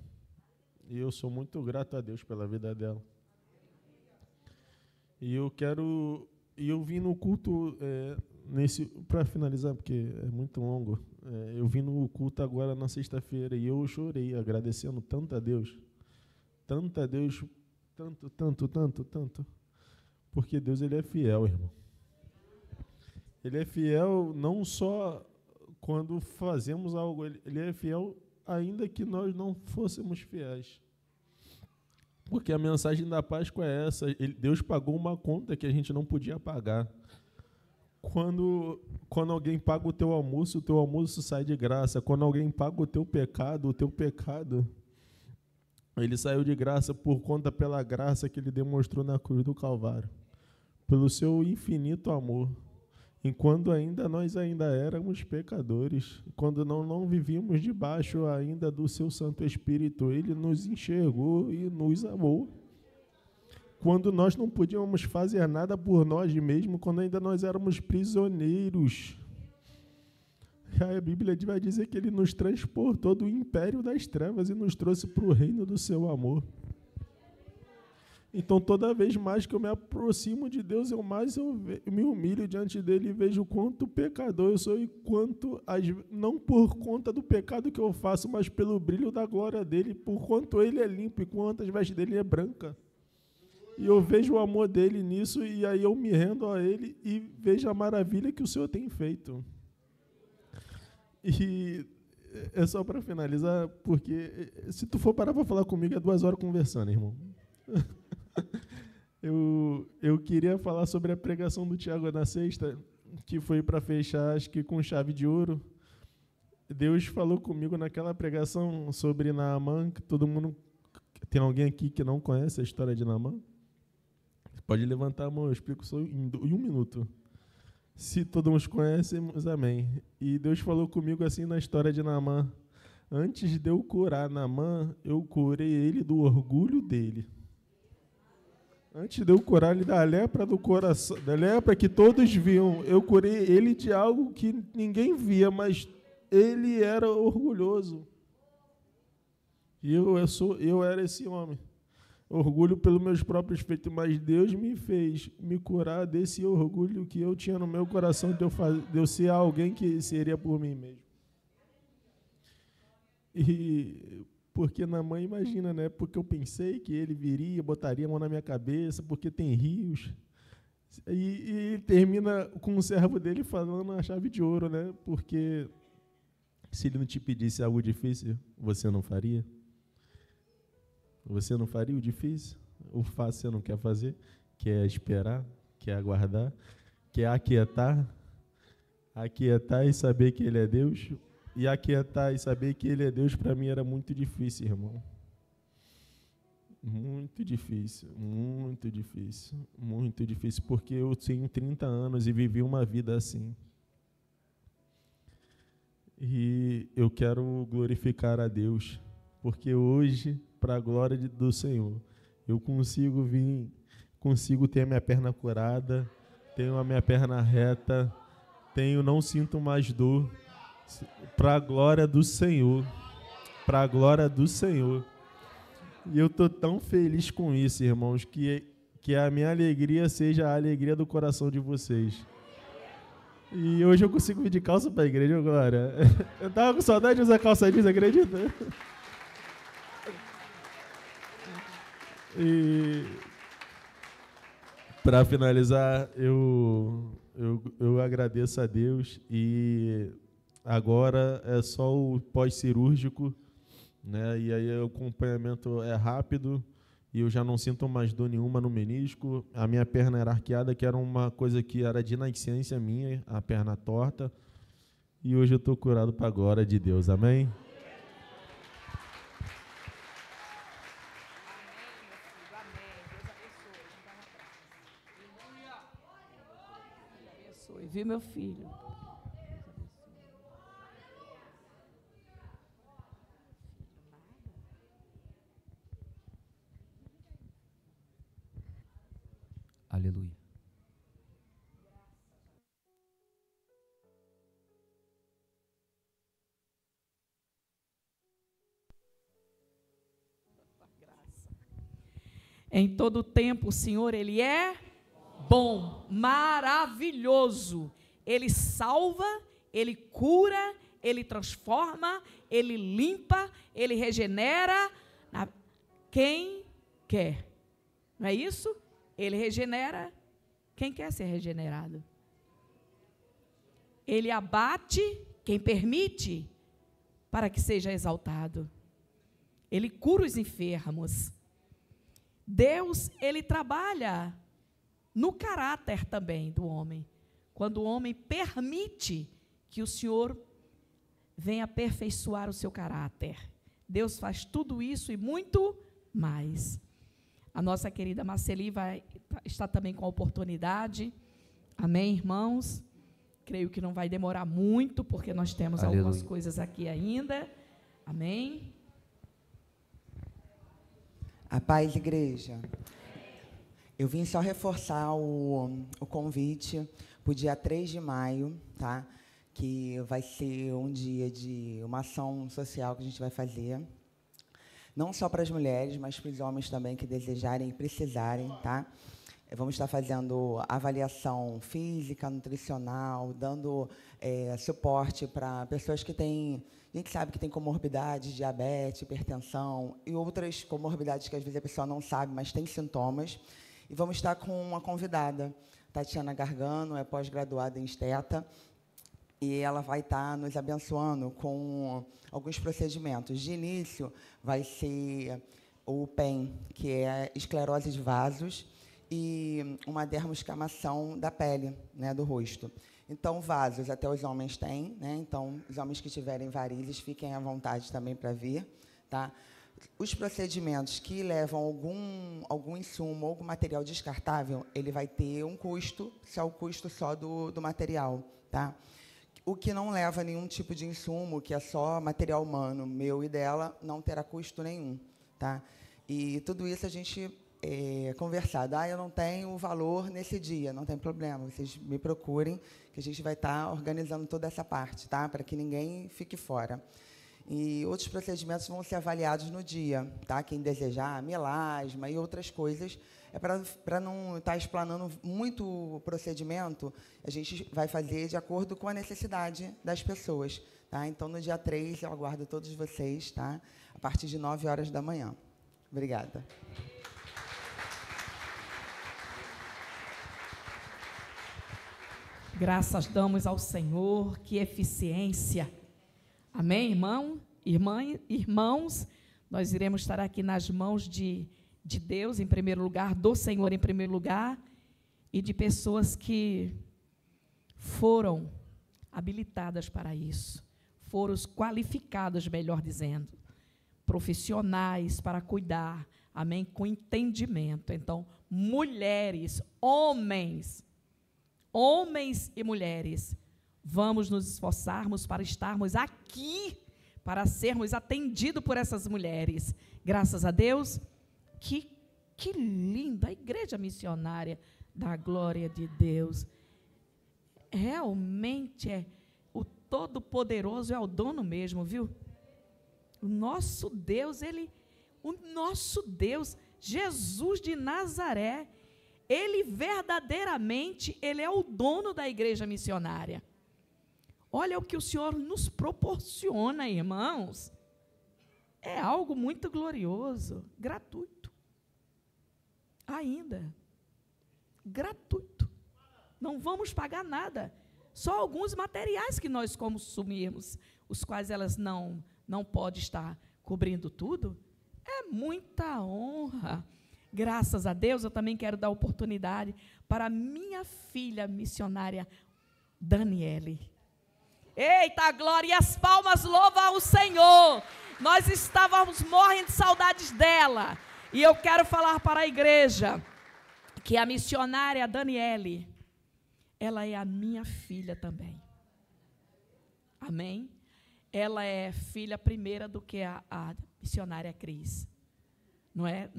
E eu sou muito grato a Deus pela vida dela. E eu vim no culto para finalizar, porque é muito longo, eu vim no culto agora na sexta-feira e eu chorei, agradecendo tanto a Deus, tanto, porque Deus, Ele é fiel, irmão. Ele é fiel não só quando fazemos algo, Ele é fiel ainda que nós não fôssemos fiéis. Porque a mensagem da Páscoa é essa, Deus pagou uma conta que a gente não podia pagar. Quando alguém paga o teu almoço sai de graça. Quando alguém paga o teu pecado, ele saiu de graça por conta pela graça que Ele demonstrou na cruz do Calvário. Pelo seu infinito amor. Enquanto nós ainda éramos pecadores, quando não vivíamos debaixo ainda do seu Santo Espírito, Ele nos enxergou e nos amou. Quando nós não podíamos fazer nada por nós mesmos, quando ainda nós éramos prisioneiros. A Bíblia vai dizer que Ele nos transportou do império das trevas e nos trouxe para o reino do seu amor. Então, toda vez mais que eu me aproximo de Deus, eu me humilho diante dEle e vejo quanto pecador eu sou e quanto, não por conta do pecado que eu faço, mas pelo brilho da glória dEle, por quanto Ele é limpo e quantas vestes dEle é branca. E eu vejo o amor dEle nisso e aí eu me rendo a Ele e vejo a maravilha que o Senhor tem feito. E é só para finalizar, porque se tu for parar para falar comigo, é 2 horas conversando, irmão. Eu queria falar sobre a pregação do Tiago na sexta, que foi para fechar, acho que com chave de ouro. Deus falou comigo naquela pregação sobre Naamã, que todo mundo... Tem alguém aqui que não conhece a história de Naamã? Pode levantar a mão, eu explico só em 1 minuto. Se todos conhecemos, amém. E Deus falou comigo assim na história de Naamã. Antes de eu curar Naamã, eu curei ele do orgulho dele. Antes de eu curar ele da lepra do coração, da lepra que todos viam, eu curei ele de algo que ninguém via, mas ele era orgulhoso. E eu era esse homem. Orgulho pelos meus próprios feitos, mas Deus me fez me curar desse orgulho que eu tinha no meu coração de eu ser alguém que seria por mim mesmo. E porque na mãe, imagina, né? Porque eu pensei que ele viria, botaria a mão na minha cabeça, porque tem rios. E termina com o servo dele falando a chave de ouro, né? Porque se ele não te pedisse algo difícil, você não faria? Você não faria o difícil? O fácil você não quer fazer? Quer esperar? Quer aguardar? Quer aquietar? Aquietar e saber que Ele é Deus? E aquietar e saber que Ele é Deus, para mim, era muito difícil, irmão. Muito difícil, muito difícil, muito difícil, porque eu tenho 30 anos e vivi uma vida assim. E eu quero glorificar a Deus, porque hoje, para a glória do Senhor, eu consigo ter a minha perna curada, tenho a minha perna reta, não sinto mais dor, para a glória do Senhor, para a glória do Senhor. E eu estou tão feliz com isso, irmãos, que a minha alegria seja a alegria do coração de vocês. E hoje eu consigo ir de calça para a igreja, Glória. Eu estava com saudade de usar calça jeans, acredita? E para finalizar, eu agradeço a Deus e agora é só o pós-cirúrgico, né? E aí o acompanhamento é rápido e eu já não sinto mais dor nenhuma no menisco. A minha perna era arqueada, que era uma coisa que era de nascença minha, a perna torta. E hoje eu estou curado para a glória de Deus, amém?
Viu, meu filho?
Aleluia.
Em todo tempo, o Senhor, Ele é bom, maravilhoso. Ele salva, Ele cura, Ele transforma, Ele limpa, Ele regenera quem quer. Não é isso? Ele regenera quem quer ser regenerado. Ele abate quem permite para que seja exaltado. Ele cura os enfermos. Deus, Ele trabalha no caráter também do homem. Quando o homem permite que o Senhor venha aperfeiçoar o seu caráter. Deus faz tudo isso e muito mais. A nossa querida Marceli está também com a oportunidade. Amém, irmãos? Creio que não vai demorar muito, porque nós temos algumas coisas aqui ainda. Amém?
A paz, igreja. Eu vim só reforçar o convite para o dia 3 de maio, tá? Que vai ser um dia de uma ação social que a gente vai fazer. Não só para as mulheres, mas para os homens também que desejarem e precisarem, tá? Vamos estar fazendo avaliação física, nutricional, dando suporte para pessoas que têm... A gente sabe que tem comorbidades, diabetes, hipertensão e outras comorbidades que às vezes a pessoa não sabe, mas tem sintomas. E vamos estar com uma convidada, Tatiana Gargano, é pós-graduada em esteta, e ela vai estar nos abençoando com alguns procedimentos. De início, vai ser o PEN, que é esclerose de vasos, e uma dermoscamação da pele, né, do rosto. Então, vasos até os homens têm, né? Então, os homens que tiverem varizes, fiquem à vontade também para vir, tá? Os procedimentos que levam algum insumo, algum material descartável, ele vai ter um custo, se é o custo só do material, tá? O que não leva nenhum tipo de insumo, que é só material humano, meu e dela, não terá custo nenhum, tá? E tudo isso a gente conversado. Eu não tenho valor nesse dia, não tem problema, vocês me procurem, que a gente vai estar organizando toda essa parte, tá? Para que ninguém fique fora. E outros procedimentos vão ser avaliados no dia, tá? Quem desejar, melasma e outras coisas. Para não estar explanando muito o procedimento, a gente vai fazer de acordo com a necessidade das pessoas, tá? Então, no dia 3, eu aguardo todos vocês, tá? A partir de 9 horas da manhã. Obrigada.
Graças damos ao Senhor, que eficiência. Amém, irmãos? Nós iremos estar aqui nas mãos de Deus, em primeiro lugar, do Senhor, em primeiro lugar, e de pessoas que foram habilitadas para isso, foram qualificadas, melhor dizendo, profissionais para cuidar, amém, com entendimento. Então, mulheres, homens e mulheres, vamos nos esforçarmos para estarmos aqui, para sermos atendidos por essas mulheres. Graças a Deus, que linda a igreja missionária da glória de Deus. Realmente o Todo-Poderoso é o dono mesmo, viu? O nosso Deus, Jesus de Nazaré, Ele verdadeiramente, Ele é o dono da igreja missionária. Olha o que o Senhor nos proporciona, irmãos. É algo muito glorioso, gratuito. Ainda. Gratuito. Não vamos pagar nada. Só alguns materiais que nós consumirmos, os quais elas não podem estar cobrindo tudo. É muita honra. Graças a Deus, eu também quero dar oportunidade para minha filha missionária, Daniele. Eita, glória! E as palmas louvam ao Senhor. Nós estávamos morrendo de saudades dela. E eu quero falar para a igreja que a missionária Daniele, ela é a minha filha também. Amém? Ela é filha primeira do que a missionária Cris. Não é?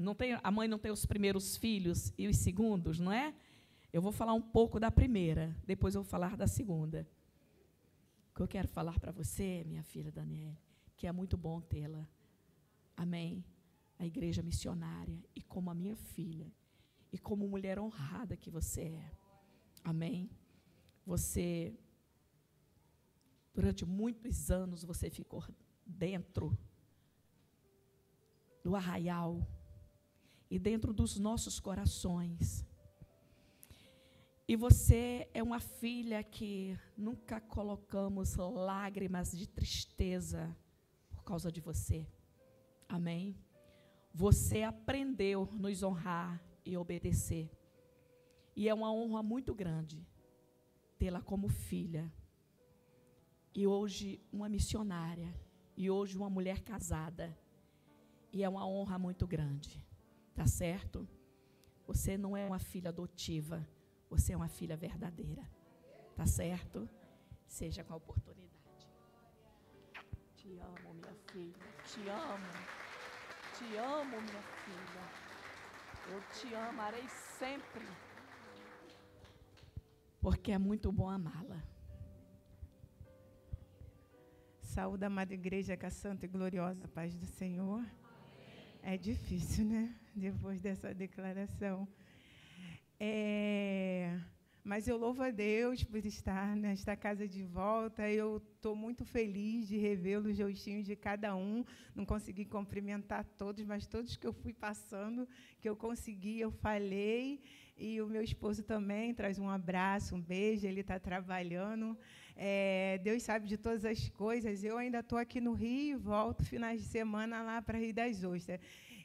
A mãe não tem os primeiros filhos e os segundos, não é? Eu vou falar um pouco da primeira, depois eu vou falar da segunda. O que eu quero falar para você, minha filha Daniele, que é muito bom tê-la. Amém? A igreja missionária, e como a minha filha, e como mulher honrada que você é. Amém? Você Durante muitos anos você ficou dentro do arraial e dentro dos nossos corações. E você é uma filha que nunca colocamos lágrimas de tristeza por causa de você. Amém? Você aprendeu a nos honrar e obedecer. E é uma honra muito grande tê-la como filha. E hoje uma missionária. E hoje uma mulher casada. E é uma honra muito grande. Tá certo? Você não é uma filha adotiva. Você é uma filha verdadeira. Tá certo? Seja com a oportunidade. Te amo, minha filha. Te amo. Te amo, minha filha. Eu te amarei sempre. Porque é muito bom amá-la.
Saúde, amada igreja, com a santa e gloriosa paz do Senhor. Amém. É difícil, né? Depois dessa declaração. Mas eu louvo a Deus por estar nesta casa de volta. Eu estou muito feliz de rever os rostinhos de cada um. Não consegui cumprimentar todos, mas todos que eu fui passando, que eu consegui, eu falei. E o meu esposo também traz um abraço, um beijo, ele está trabalhando. Deus sabe de todas as coisas. Eu ainda estou aqui no Rio, volto finais de semana lá para Rio das Ostras.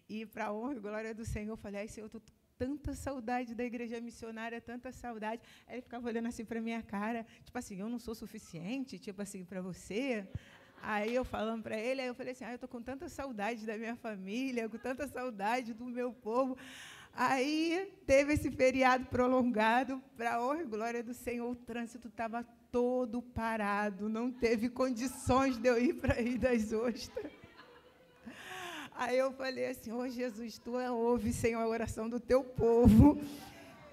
E para a honra e glória do Senhor, eu falei, ai, Senhor, eu estou tanta saudade da igreja missionária, tanta saudade. Aí ele ficava olhando assim para a minha cara, tipo assim, eu não sou suficiente, tipo assim, para você. Aí eu falando para ele, aí eu falei assim, eu estou com tanta saudade da minha família, com tanta saudade do meu povo. Aí teve esse feriado prolongado, para a honra e glória do Senhor, o trânsito estava todo parado, não teve condições de eu ir para Rio das Ostras. Aí eu falei assim, Jesus, tu ouve, Senhor, a oração do teu povo.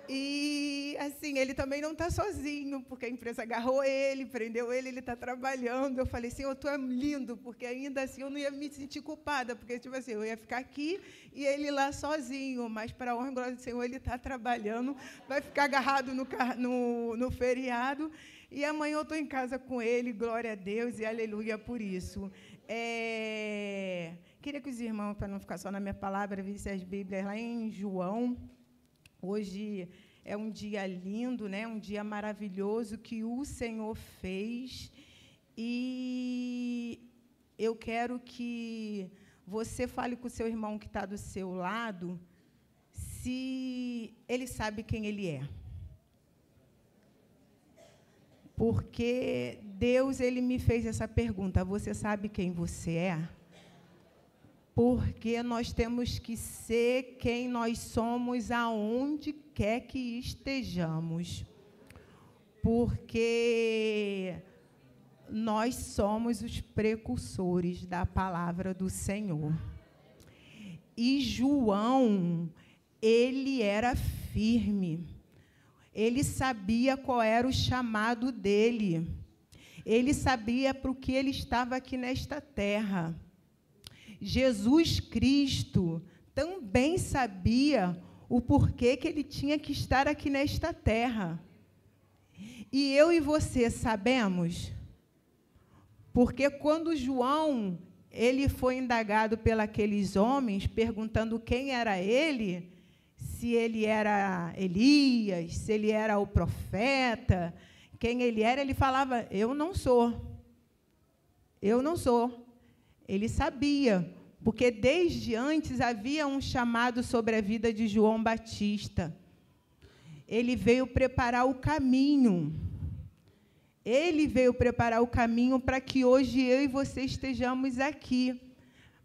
E, assim, ele também não está sozinho, porque a empresa agarrou ele, prendeu ele está trabalhando. Eu falei, Senhor, tu é lindo, porque ainda assim eu não ia me sentir culpada, porque, tipo assim, eu ia ficar aqui e ele lá sozinho, mas, para a honra e glória do Senhor, ele está trabalhando, vai ficar agarrado no feriado, e amanhã eu estou em casa com ele, glória a Deus e aleluia por isso. Queria que os irmãos, para não ficar só na minha palavra, vissem as Bíblias lá em João. Hoje é um dia lindo, né? Um dia maravilhoso que o Senhor fez. E eu quero que você fale com o seu irmão que está do seu lado, se ele sabe quem ele é. Porque Deus, ele me fez essa pergunta, você sabe quem você é? Porque nós temos que ser quem nós somos aonde quer que estejamos. Porque nós somos os precursores da palavra do Senhor. E João, ele era firme. Ele sabia qual era o chamado dele. Ele sabia para o que ele estava aqui nesta terra. Jesus Cristo também sabia o porquê que ele tinha que estar aqui nesta terra. E eu e você sabemos? Porque quando João, ele foi indagado pelos homens, perguntando quem era ele, se ele era Elias, se ele era o profeta, quem ele era, ele falava, eu não sou. Eu não sou. Ele sabia, porque desde antes havia um chamado sobre a vida de João Batista. Ele veio preparar o caminho. Ele veio preparar o caminho para que hoje eu e você estejamos aqui.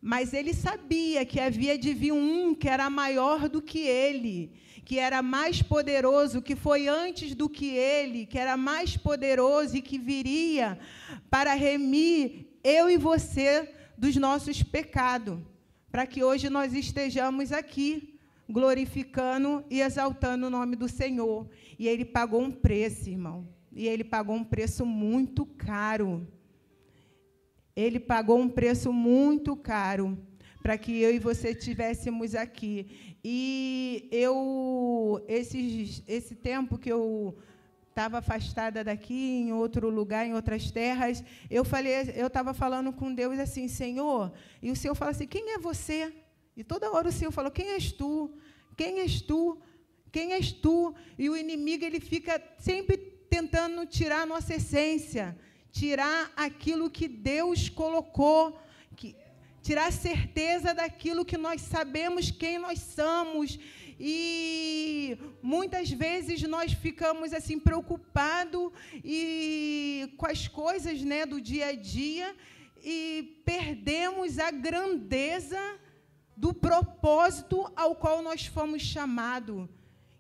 Mas ele sabia que havia de vir um que era maior do que ele, que era mais poderoso, que foi antes do que ele, que era mais poderoso e que viria para remir eu e você dos nossos pecados, para que hoje nós estejamos aqui, glorificando e exaltando o nome do Senhor. E ele pagou um preço, irmão. E ele pagou um preço muito caro. Ele pagou um preço muito caro para que eu e você estivéssemos aqui. E esse tempo que eu estava afastada daqui, em outro lugar, em outras terras, eu estava falando com Deus assim, Senhor, e o Senhor fala assim, quem é você? E toda hora o Senhor falou, quem és tu? Quem és tu? Quem és tu? E o inimigo, ele fica sempre tentando tirar a nossa essência, tirar aquilo que Deus colocou, tirar a certeza daquilo que nós sabemos quem nós somos. E muitas vezes nós ficamos assim preocupados com as coisas, né, do dia a dia e perdemos a grandeza do propósito ao qual nós fomos chamados,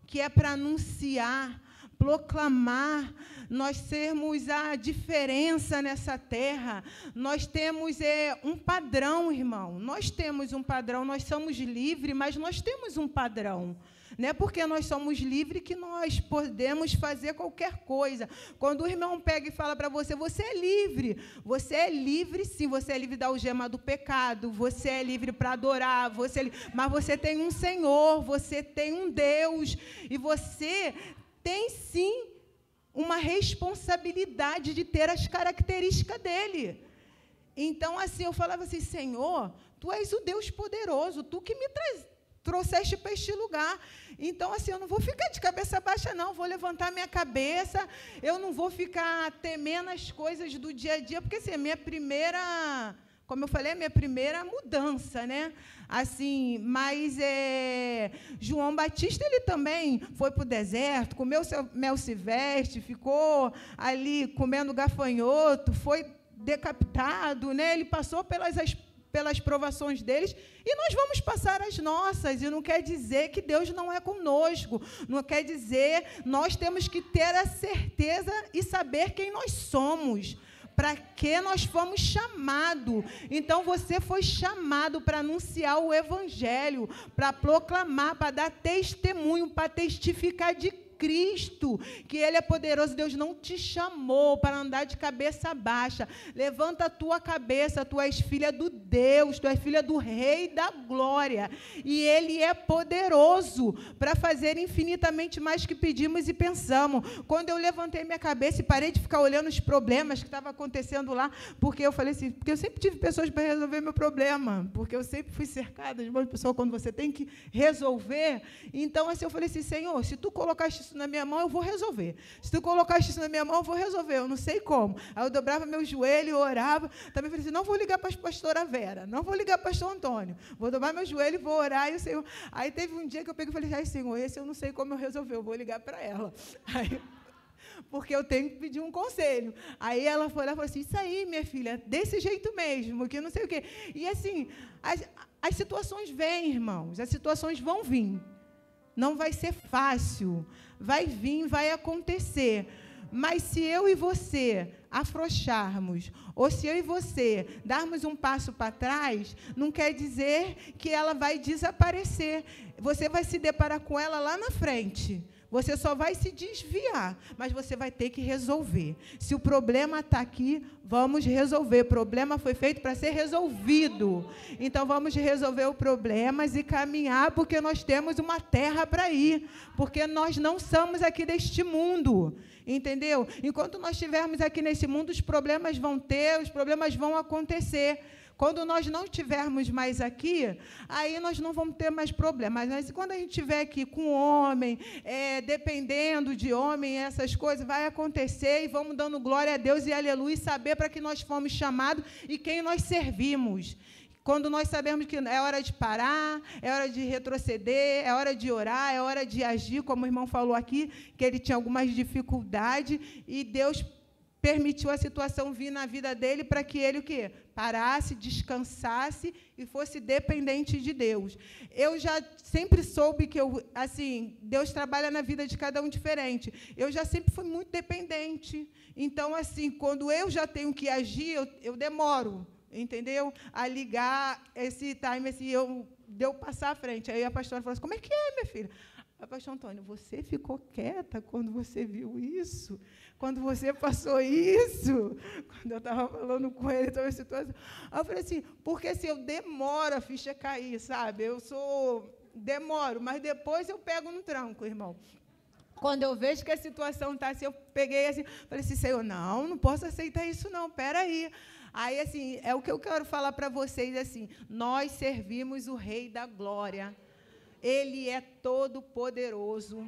que é para anunciar, proclamar, nós sermos a diferença nessa terra. Nós temos um padrão, irmão. Nós temos um padrão. Nós somos livres, mas nós temos um padrão. Não é porque nós somos livres que nós podemos fazer qualquer coisa. Quando o irmão pega e fala para você, você é livre. Você é livre, sim. Você é livre da algema do pecado. Você é livre para adorar. Mas você tem um Senhor. Você tem um Deus. E você tem, sim, uma responsabilidade de ter as características dele. Então, assim, eu falava assim, Senhor, Tu és o Deus poderoso, Tu que me trouxeste para este lugar. Então, assim, eu não vou ficar de cabeça baixa, não. Vou levantar minha cabeça, eu não vou ficar temendo as coisas do dia a dia, porque, assim, a minha primeira... Como eu falei, a minha primeira mudança, né? Assim, mas João Batista, ele também foi para o deserto, comeu mel silvestre, ficou ali comendo gafanhoto, foi decapitado, né? Ele passou pelas provações deles, e nós vamos passar as nossas, e não quer dizer que Deus não é conosco, não quer dizer, nós temos que ter a certeza e saber quem nós somos, para que nós fomos chamados. Então, você foi chamado para anunciar o Evangelho, para proclamar, para dar testemunho, para testificar de Cristo, que Ele é poderoso. Deus não te chamou para andar de cabeça baixa. Levanta a tua cabeça, tu és filha do Deus, tu és filha do Rei da Glória, e Ele é poderoso para fazer infinitamente mais que pedimos e pensamos. Quando eu levantei minha cabeça e parei de ficar olhando os problemas que estavam acontecendo lá, porque eu falei assim, porque eu sempre tive pessoas para resolver meu problema, porque eu sempre fui cercada de muitas pessoas quando você tem que resolver. Então, assim, eu falei assim, Senhor, se Tu colocaste isso na minha mão, eu vou resolver. Se Tu colocaste isso na minha mão, eu vou resolver. Eu não sei como. Aí eu dobrava meu joelho, orava. Também falei assim, não vou ligar para a pastora Vera, não vou ligar para o pastor Antônio. Vou dobrar meu joelho, vou orar, e o Senhor... Aí teve um dia que eu peguei e falei, ai, Senhor, esse eu não sei como eu resolver, eu vou ligar para ela. Aí, porque eu tenho que pedir um conselho. Aí ela foi lá e falou assim, isso aí, minha filha, desse jeito mesmo, que não sei o quê. E assim, as situações vêm, irmãos, as situações vão vir. Não vai ser fácil, vai vir, vai acontecer. Mas se eu e você afrouxarmos, ou se eu e você darmos um passo para trás, não quer dizer que ela vai desaparecer. Você vai se deparar com ela lá na frente. Você só vai se desviar, mas você vai ter que resolver. Se o problema está aqui, vamos resolver. O problema foi feito para ser resolvido. Então, vamos resolver os problemas e caminhar, porque nós temos uma terra para ir. Porque nós não somos aqui deste mundo. Entendeu? Enquanto nós estivermos aqui nesse mundo, os problemas vão ter, os problemas vão acontecer. Quando nós não estivermos mais aqui, aí nós não vamos ter mais problemas. Mas quando a gente estiver aqui com homem, dependendo de homem, essas coisas, vai acontecer, e vamos dando glória a Deus e aleluia, e saber para que nós fomos chamados e quem nós servimos. Quando nós sabemos que é hora de parar, é hora de retroceder, é hora de orar, é hora de agir, como o irmão falou aqui, que ele tinha algumas dificuldades, e Deus permitiu a situação vir na vida dele para que ele o quê? Parasse, descansasse e fosse dependente de Deus. Eu já sempre soube que Deus trabalha na vida de cada um diferente. Eu já sempre fui muito dependente. Então, assim, quando eu já tenho que agir, eu demoro, entendeu? A ligar esse time, de eu passar à frente. Aí a pastora falou assim, como é que é, minha filha? A pastor Antônio, você ficou quieta quando você viu isso? Quando você passou isso? Quando eu estava falando com ele sobre a situação. Eu falei assim, porque se eu demoro a ficha cair, sabe? Demoro, mas depois eu pego no tranco, irmão. Quando eu vejo que a situação está assim, eu peguei assim, falei assim, Senhor, não posso aceitar isso não, peraí. Aí, assim, é o que eu quero falar para vocês, assim, nós servimos o Rei da Glória. Ele é todo poderoso.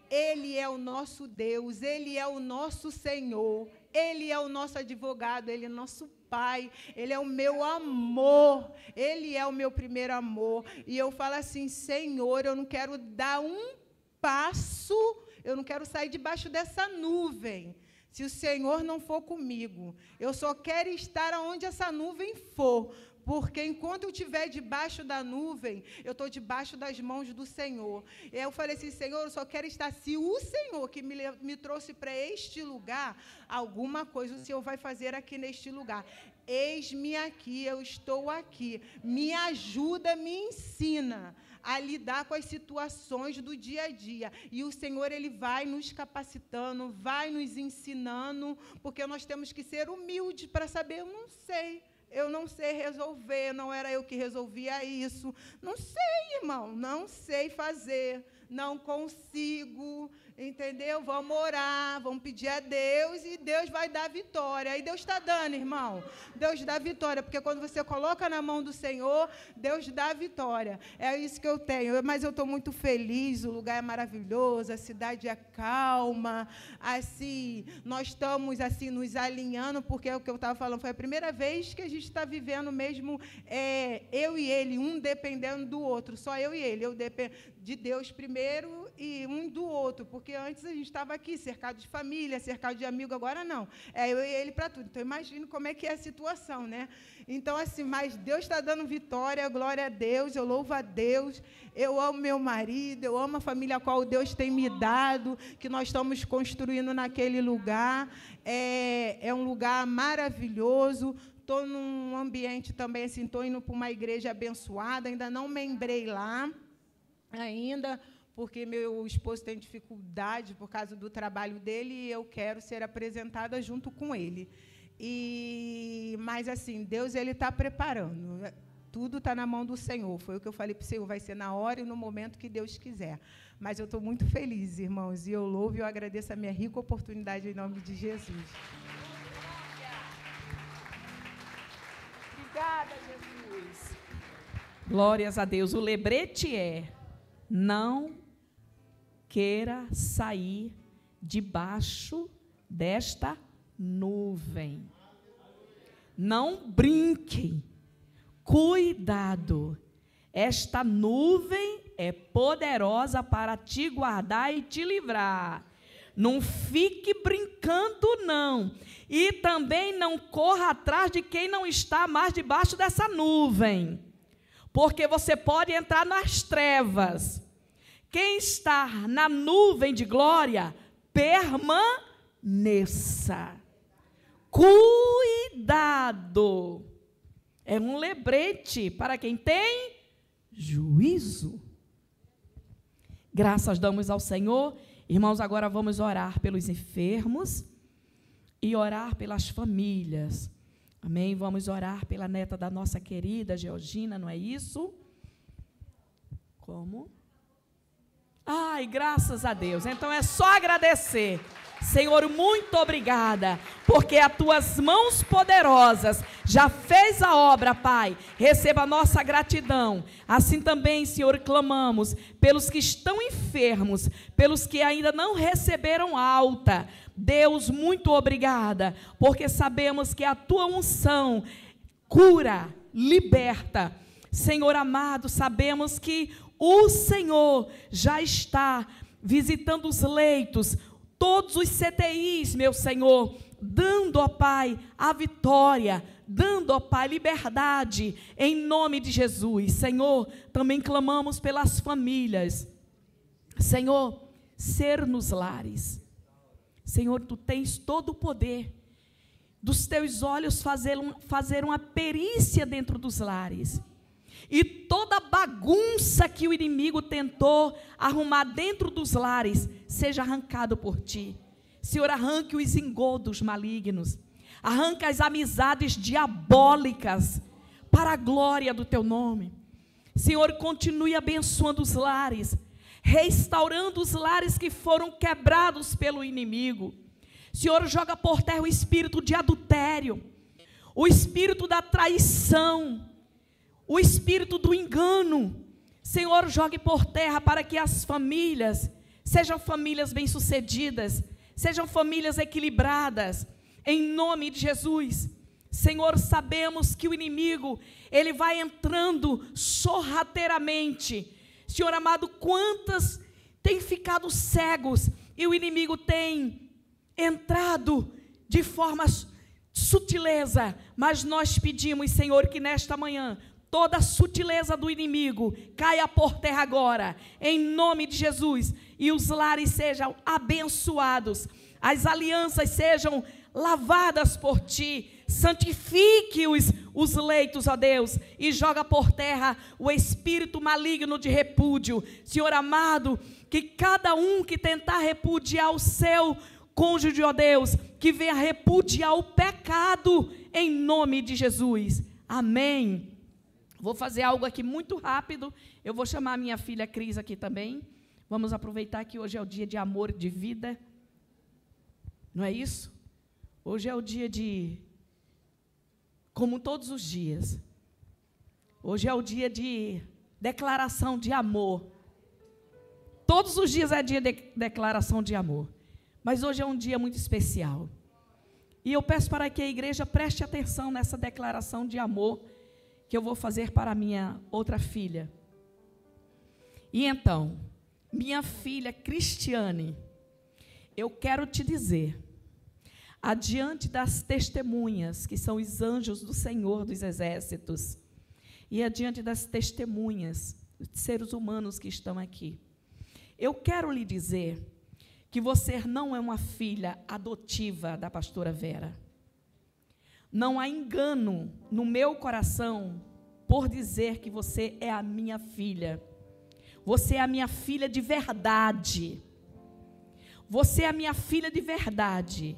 Ele é o nosso Deus, Ele é o nosso Senhor, Ele é o nosso advogado, Ele é o nosso Pai, Ele é o meu amor, Ele é o meu primeiro amor. E eu falo assim, Senhor, eu não quero dar um passo, eu não quero sair debaixo dessa nuvem, se o Senhor não for comigo. Eu só quero estar onde essa nuvem for, porque enquanto eu estiver debaixo da nuvem, eu estou debaixo das mãos do Senhor. E eu falei assim, Senhor, eu só quero estar, se o Senhor que me trouxe para este lugar, alguma coisa o Senhor vai fazer aqui neste lugar. Eis-me aqui, eu estou aqui. Me ajuda, me ensina a lidar com as situações do dia a dia. E o Senhor, Ele vai nos capacitando, vai nos ensinando, porque nós temos que ser humildes para saber, eu não sei resolver, não era eu que resolvia isso. Não sei, irmão, não sei fazer, não consigo, entendeu? Vamos orar, vamos pedir a Deus e Deus vai dar vitória. E Deus está dando, irmão. Deus dá vitória, porque quando você coloca na mão do Senhor, Deus dá vitória. É isso que eu tenho. Mas eu estou muito feliz, o lugar é maravilhoso, a cidade é calma. Assim, nós estamos assim, nos alinhando, porque é o que eu estava falando, foi a primeira vez que a gente está vivendo mesmo, eu e ele, um dependendo do outro, só eu e ele. Eu dependo de Deus primeiro e um do outro, porque antes a gente estava aqui, cercado de família, cercado de amigo, agora não. É eu e ele para tudo. Então, imagino como é que é a situação, né? Então, assim, mas Deus está dando vitória, glória a Deus, eu louvo a Deus, eu amo meu marido, eu amo a família a qual Deus tem me dado, que nós estamos construindo naquele lugar. É um lugar maravilhoso. Estou num ambiente também, assim, estou indo para uma igreja abençoada, ainda não membrei lá, ainda, porque meu esposo tem dificuldade por causa do trabalho dele e eu quero ser apresentada junto com ele. Mas, assim, Deus está preparando. Tudo está na mão do Senhor. Foi o que eu falei para o Senhor, vai ser na hora e no momento que Deus quiser. Mas eu estou muito feliz, irmãos, e eu louvo e eu agradeço a minha rica oportunidade em nome de Jesus.
Obrigada, Jesus. Glórias a Deus. O lembrete é: não queira sair debaixo desta nuvem. Não brinque. Cuidado. Esta nuvem é poderosa para te guardar e te livrar. Não fique brincando, não. E também não corra atrás de quem não está mais debaixo dessa nuvem, porque você pode entrar nas trevas. Quem está na nuvem de glória, permaneça. Cuidado. É um lembrete para quem tem juízo. Graças damos ao Senhor. Irmãos, agora vamos orar pelos enfermos e orar pelas famílias. Amém? Vamos orar pela neta da nossa querida Georgina, não é isso? Como? Ai, graças a Deus. Então é só agradecer. Senhor, muito obrigada, porque as tuas mãos poderosas já fez a obra, Pai. Receba a nossa gratidão. Assim também, Senhor, clamamos pelos que estão enfermos, pelos que ainda não receberam alta. Deus, muito obrigada, porque sabemos que a tua unção cura, liberta. Senhor amado, sabemos que o Senhor já está visitando os leitos, todos os CTIs, meu Senhor, dando, ó Pai, a vitória, dando, ó Pai, liberdade, em nome de Jesus. Senhor, também clamamos pelas famílias. Senhor, ser nos lares. Senhor, tu tens todo o poder. Dos teus olhos fazer uma perícia dentro dos lares. E toda bagunça que o inimigo tentou arrumar dentro dos lares, seja arrancado por ti. Senhor, arranque os engodos malignos, arranca as amizades diabólicas, para a glória do teu nome. Senhor, continue abençoando os lares, restaurando os lares que foram quebrados pelo inimigo. Senhor, joga por terra o espírito de adultério, o espírito da traição, o espírito do engano. Senhor, jogue por terra para que as famílias sejam famílias bem-sucedidas, sejam famílias equilibradas, em nome de Jesus. Senhor, sabemos que o inimigo, ele vai entrando sorrateiramente. Senhor amado, quantas têm ficado cegos e o inimigo tem entrado de forma sutileza, mas nós pedimos, Senhor, que nesta manhã toda a sutileza do inimigo caia por terra agora, em nome de Jesus, e os lares sejam abençoados, as alianças sejam lavadas por Ti. Santifique os leitos, ó Deus, e joga por terra o espírito maligno de repúdio. Senhor amado, que cada um que tentar repudiar o seu cônjuge, ó Deus, que venha repudiar o pecado, em nome de Jesus. Amém. Vou fazer algo aqui muito rápido. Eu vou chamar a minha filha Cris aqui também. Vamos aproveitar que hoje é o dia de amor e de vida. Não é isso? Hoje é o dia de... Como todos os dias. Hoje é o dia de declaração de amor. Todos os dias é dia de declaração de amor. Mas hoje é um dia muito especial. E eu peço para que a igreja preste atenção nessa declaração de amor que eu vou fazer para a minha outra filha. E então, minha filha Cristiane, eu quero te dizer, adiante das testemunhas, que são os anjos do Senhor dos Exércitos, e adiante das testemunhas, os seres humanos que estão aqui, eu quero lhe dizer que você não é uma filha adotiva da pastora Vera. Não há engano no meu coração por dizer que você é a minha filha. Você é a minha filha de verdade. Você é a minha filha de verdade.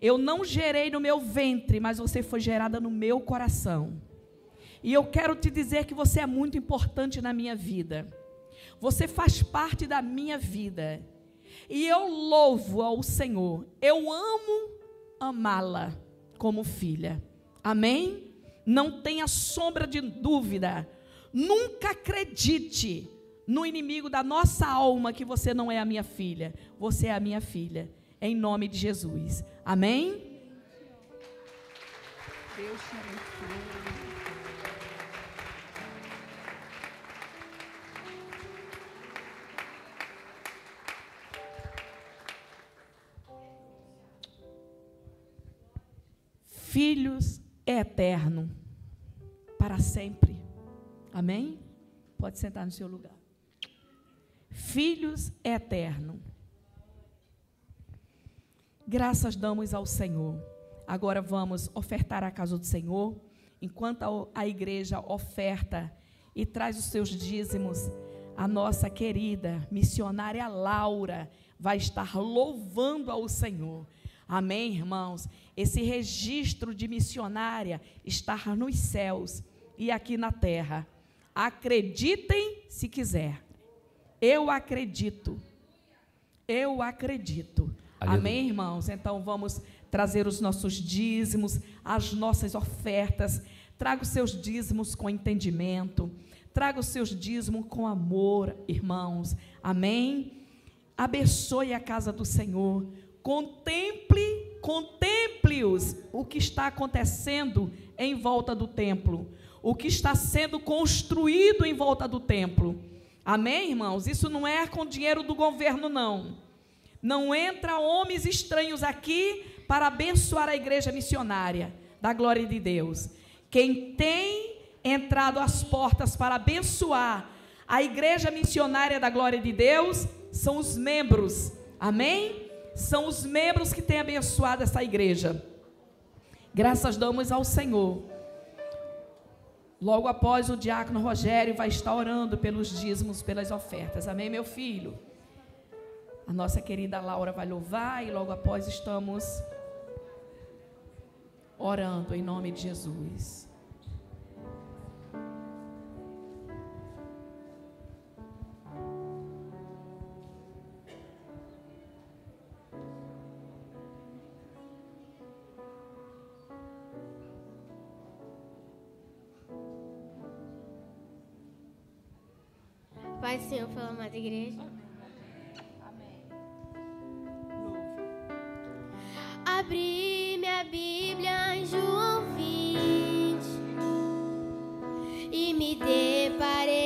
Eu não gerei no meu ventre, mas você foi gerada no meu coração. E eu quero te dizer que você é muito importante na minha vida. Você faz parte da minha vida. E eu louvo ao Senhor. Eu amo amá-la como filha. Amém? Não tenha sombra de dúvida. Nunca acredite no inimigo da nossa alma que você não é a minha filha. Você é a minha filha. Em nome de Jesus. Amém? Deus te abençoe. Filhos é eterno, para sempre. Amém? Pode sentar no seu lugar. Filhos é eterno. Graças damos ao Senhor. Agora vamos ofertar a casa do Senhor. Enquanto a igreja oferta e traz os seus dízimos, a nossa querida missionária Laura vai estar louvando ao Senhor. Amém, irmãos? Esse registro de missionária está nos céus e aqui na terra. Acreditem se quiser. Eu acredito. Eu acredito.
Aleluia.
Amém, irmãos? Então vamos trazer os nossos dízimos, as nossas ofertas. Traga os seus dízimos com entendimento. Traga os seus dízimos com amor, irmãos. Amém? Abençoe a casa do Senhor. Contemple-os o que está acontecendo em volta do templo, o que está sendo construído em volta do templo. Amém, irmãos? Isso não é com dinheiro do governo, não. Não entra homens estranhos aqui para abençoar a igreja missionária da glória de Deus. Quem tem entrado às portas para abençoar a igreja missionária da glória de Deus são os membros. Amém? São os membros que têm abençoado essa igreja. Graças damos ao Senhor. Logo após, o diácono Rogério vai estar orando pelos dízimos, pelas ofertas. Amém, meu filho? A nossa querida Laura vai louvar e logo após estamos orando em nome de Jesus.
paz do Senhor pela amada igreja. Abri minha Bíblia em João 20 e me deparei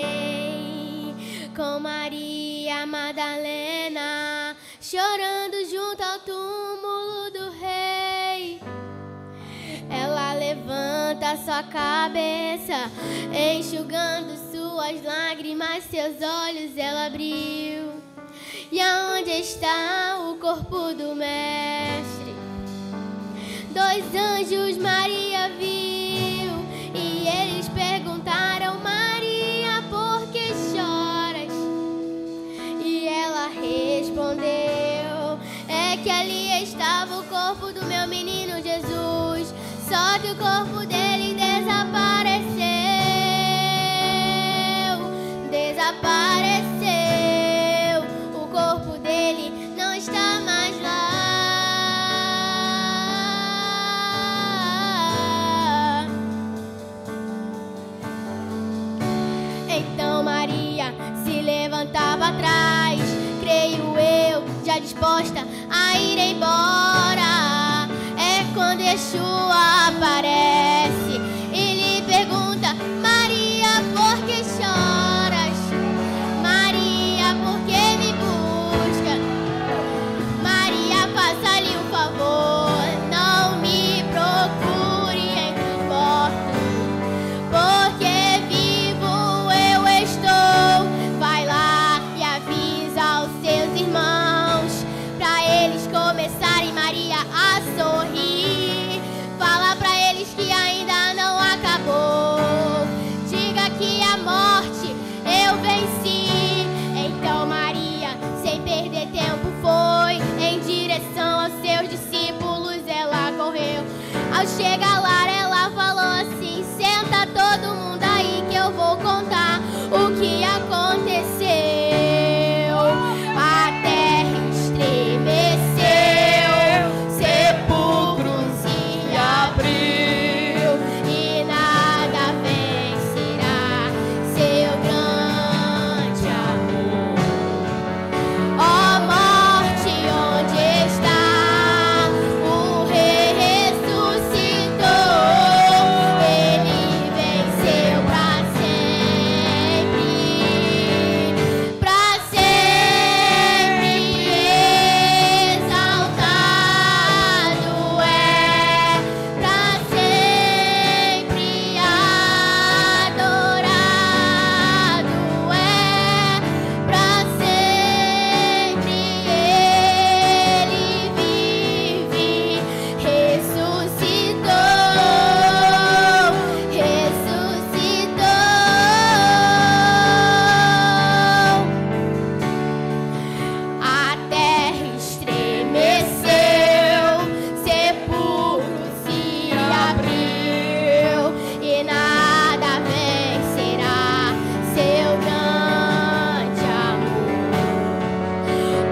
com Maria Madalena chorando junto ao túmulo do rei. Ela levanta sua cabeça, enxugando suas lágrimas, seus olhos ela abriu. E aonde está o corpo do mestre? 2 anjos Maria viu, e eles perguntaram: Maria, por que choras? E ela respondeu: é que ali estava o corpo do meu menino Jesus, só que o corpo dele desapareceu. O corpo dele não está mais lá. Então Maria se levantava atrás, creio eu, já disposta a ir embora. É quando Yeshua aparece e lhe pergunta: Maria, por que choras? Maria, por que me busca? Maria, faça-lhe um favor, não me procure entre os mortos, porque vivo eu estou. Vai lá e avisa aos seus irmãos, pra eles começarem, Maria, a sorrir. Fala pra eles que ainda não acabou. Diga que a morte eu venci. Então Maria, sem perder tempo, foi em direção aos seus discípulos. Ela correu. Ao chegar lá, ela falou assim: senta todo mundo aí que eu vou contar o que aconteceu. A terra estremeceu, sepulcros se abriu, e nada vencerá seu grande amor. Ó morte, onde está? O rei ressuscitou, ele venceu pra sempre exaltado é, pra sempre adorado é, pra sempre ele vive, ressuscitou, ressuscitou. A terra estremeceu, sepulcro se abriu, e nada vencerá seu grande amor.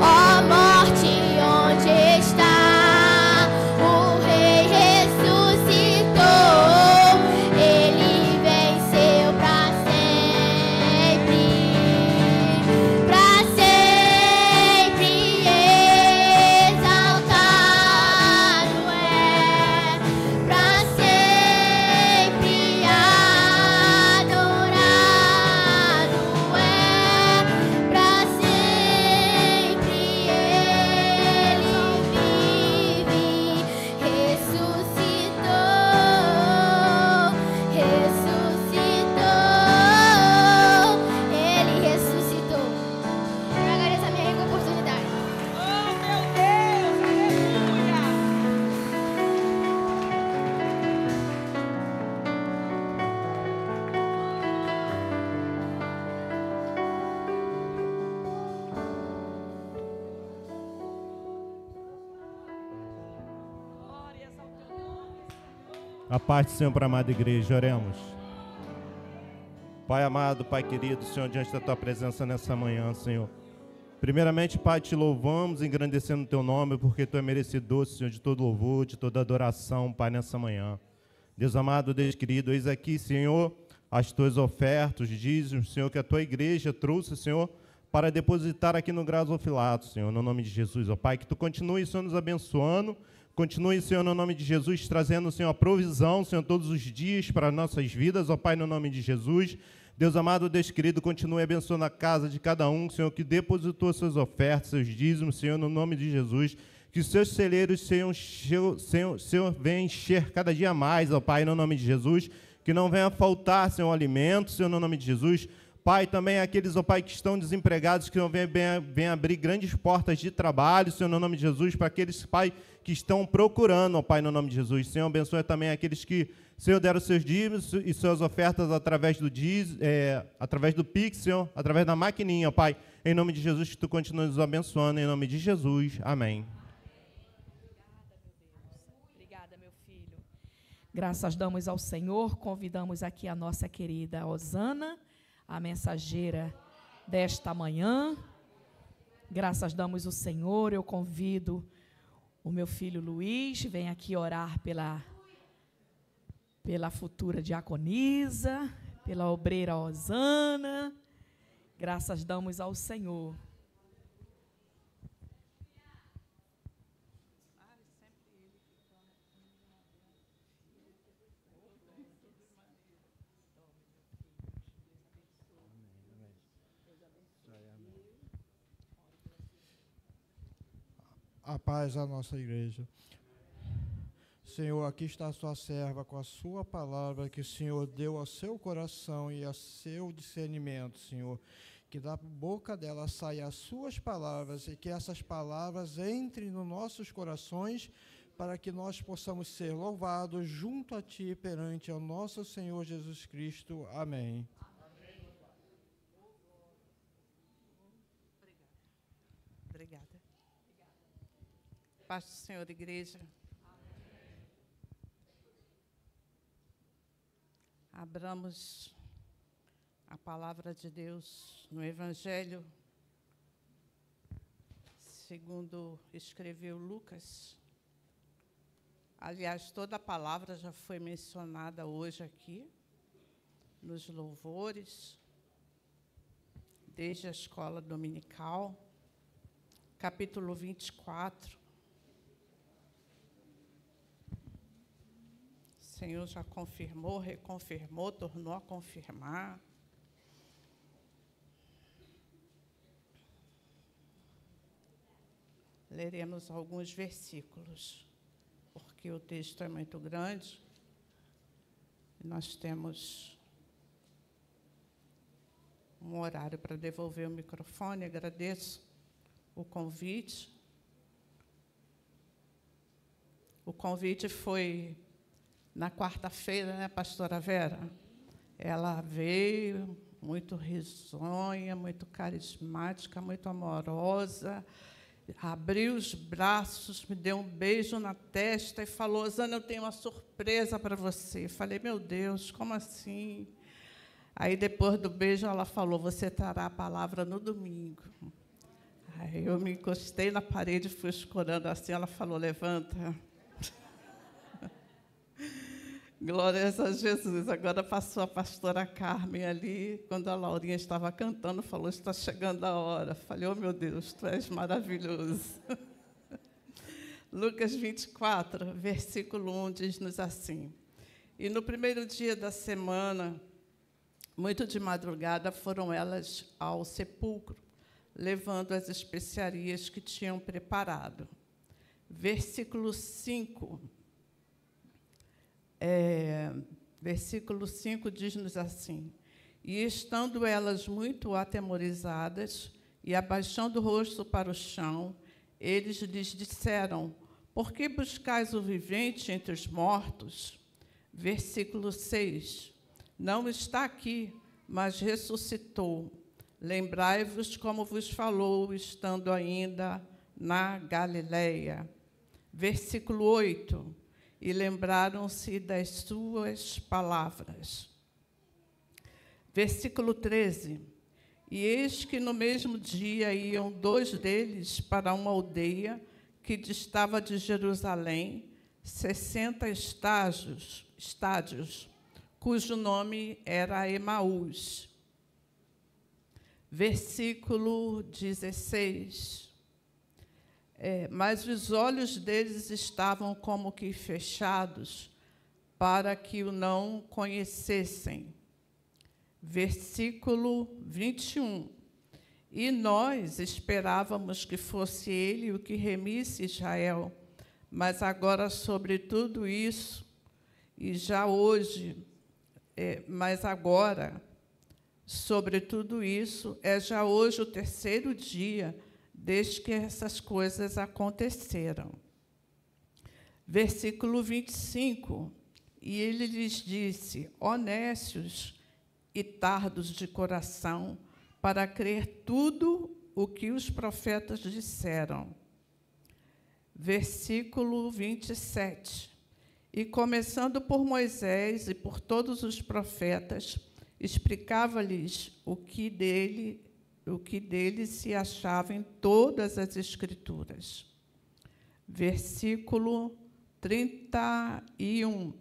Ó morte, onde está? O rei ressuscitou, ele venceu pra sempre exaltado é, pra sempre adorado é, pra sempre ele vive, ressuscitou, ele ressuscitou. Eu agradeço a minha rica oportunidade.
A paz do Senhor para a amada igreja, oremos. Pai amado, Pai querido, Senhor, diante da Tua presença nessa manhã, Senhor. Primeiramente, Pai, te louvamos, engrandecendo o Teu nome, porque Tu é merecedor, Senhor, de todo louvor, de toda adoração, Pai, nessa manhã. Deus amado, Deus querido, eis aqui, Senhor, as tuas ofertas, dízimos, Senhor, que a tua igreja trouxe, Senhor, para depositar aqui no gasofilato, Senhor, no nome de Jesus, ó Pai, que tu continue, Senhor, nos abençoando, continue, Senhor, no nome de Jesus, trazendo, Senhor, a provisão, Senhor, todos os dias para nossas vidas, ó Pai, no nome de Jesus. Deus amado, Deus querido, continue abençoando a casa de cada um, Senhor, que depositou suas ofertas, seus dízimos, Senhor, no nome de Jesus. Que os seus celeiros, Senhor, venham encher cada dia mais, ó Pai, no nome de Jesus. Que não venha faltar, Senhor, alimento, Senhor, no nome de Jesus. Pai, também aqueles, ó Pai, que estão desempregados, que não venham abrir grandes portas de trabalho, Senhor, no nome de Jesus, para aqueles, Pai, que estão procurando, ó Pai, no nome de Jesus. Senhor, abençoe também aqueles que, Senhor, deram seus dízimos e suas ofertas através do Pix, Senhor, através da maquininha, ó Pai. Em nome de Jesus, que tu continue nos abençoando, em nome de Jesus. Amém.
Obrigada, meu filho. Graças damos ao Senhor, convidamos aqui a nossa querida Osana, a mensageira desta manhã. Graças damos ao Senhor. Eu convido o meu filho Luiz, vem aqui orar pela futura diaconisa, pela obreira Osana. Graças damos ao Senhor.
A paz à nossa igreja. Senhor, aqui está a sua serva com a sua palavra que o Senhor deu ao seu coração e ao seu discernimento, Senhor. Que da boca dela saiam as suas palavras e que essas palavras entrem nos nossos corações para que nós possamos ser louvados junto a Ti perante ao nosso Senhor Jesus Cristo. Amém.
Obrigada. Paz do Senhor, igreja. Abramos a palavra de Deus no Evangelho, segundo escreveu Lucas. Aliás, toda a palavra já foi mencionada hoje aqui, nos louvores, desde a escola dominical, capítulo 24. O Senhor já confirmou, reconfirmou, tornou a confirmar. Leremos alguns versículos, porque o texto é muito grande. E nós temos um horário para devolver o microfone. Agradeço o convite. O convite foi na quarta-feira, né, pastora Vera? Ela veio muito risonha, muito carismática, muito amorosa, abriu os braços, me deu um beijo na testa e falou: Osana, eu tenho uma surpresa para você. Eu falei: meu Deus, como assim? Aí, depois do beijo, ela falou: você trará a palavra no domingo. Aí eu me encostei na parede, fui escorando assim, ela falou: levanta. Glórias a Jesus. Agora passou a pastora Carmen ali, quando a Laurinha estava cantando, falou: está chegando a hora. Falei: oh, meu Deus, tu és maravilhoso. Lucas 24, versículo 1, diz-nos assim: e no primeiro dia da semana, muito de madrugada, foram elas ao sepulcro, levando as especiarias que tinham preparado. Versículo 5. Versículo 5 diz-nos assim: e estando elas muito atemorizadas e abaixando o rosto para o chão, eles lhes disseram: por que buscais o vivente entre os mortos? Versículo 6: não está aqui, mas ressuscitou. Lembrai-vos como vos falou, estando ainda na Galileia. Versículo 8: e lembraram-se das suas palavras. Versículo 13: e eis que no mesmo dia iam 2 deles para uma aldeia que distava de Jerusalém 60 estádios, cujo nome era Emaús. Versículo 16. Mas os olhos deles estavam como que fechados, para que o não conhecessem. Versículo 21. E nós esperávamos que fosse ele o que remisse Israel, mas agora sobre tudo isso, e já hoje, mas agora, sobre tudo isso, já hoje o terceiro dia desde que essas coisas aconteceram. Versículo 25. E ele lhes disse: honestos e tardos de coração, para crer tudo o que os profetas disseram. Versículo 27. E, começando por Moisés e por todos os profetas, explicava-lhes o que dele se achava em todas as Escrituras. Versículo 31.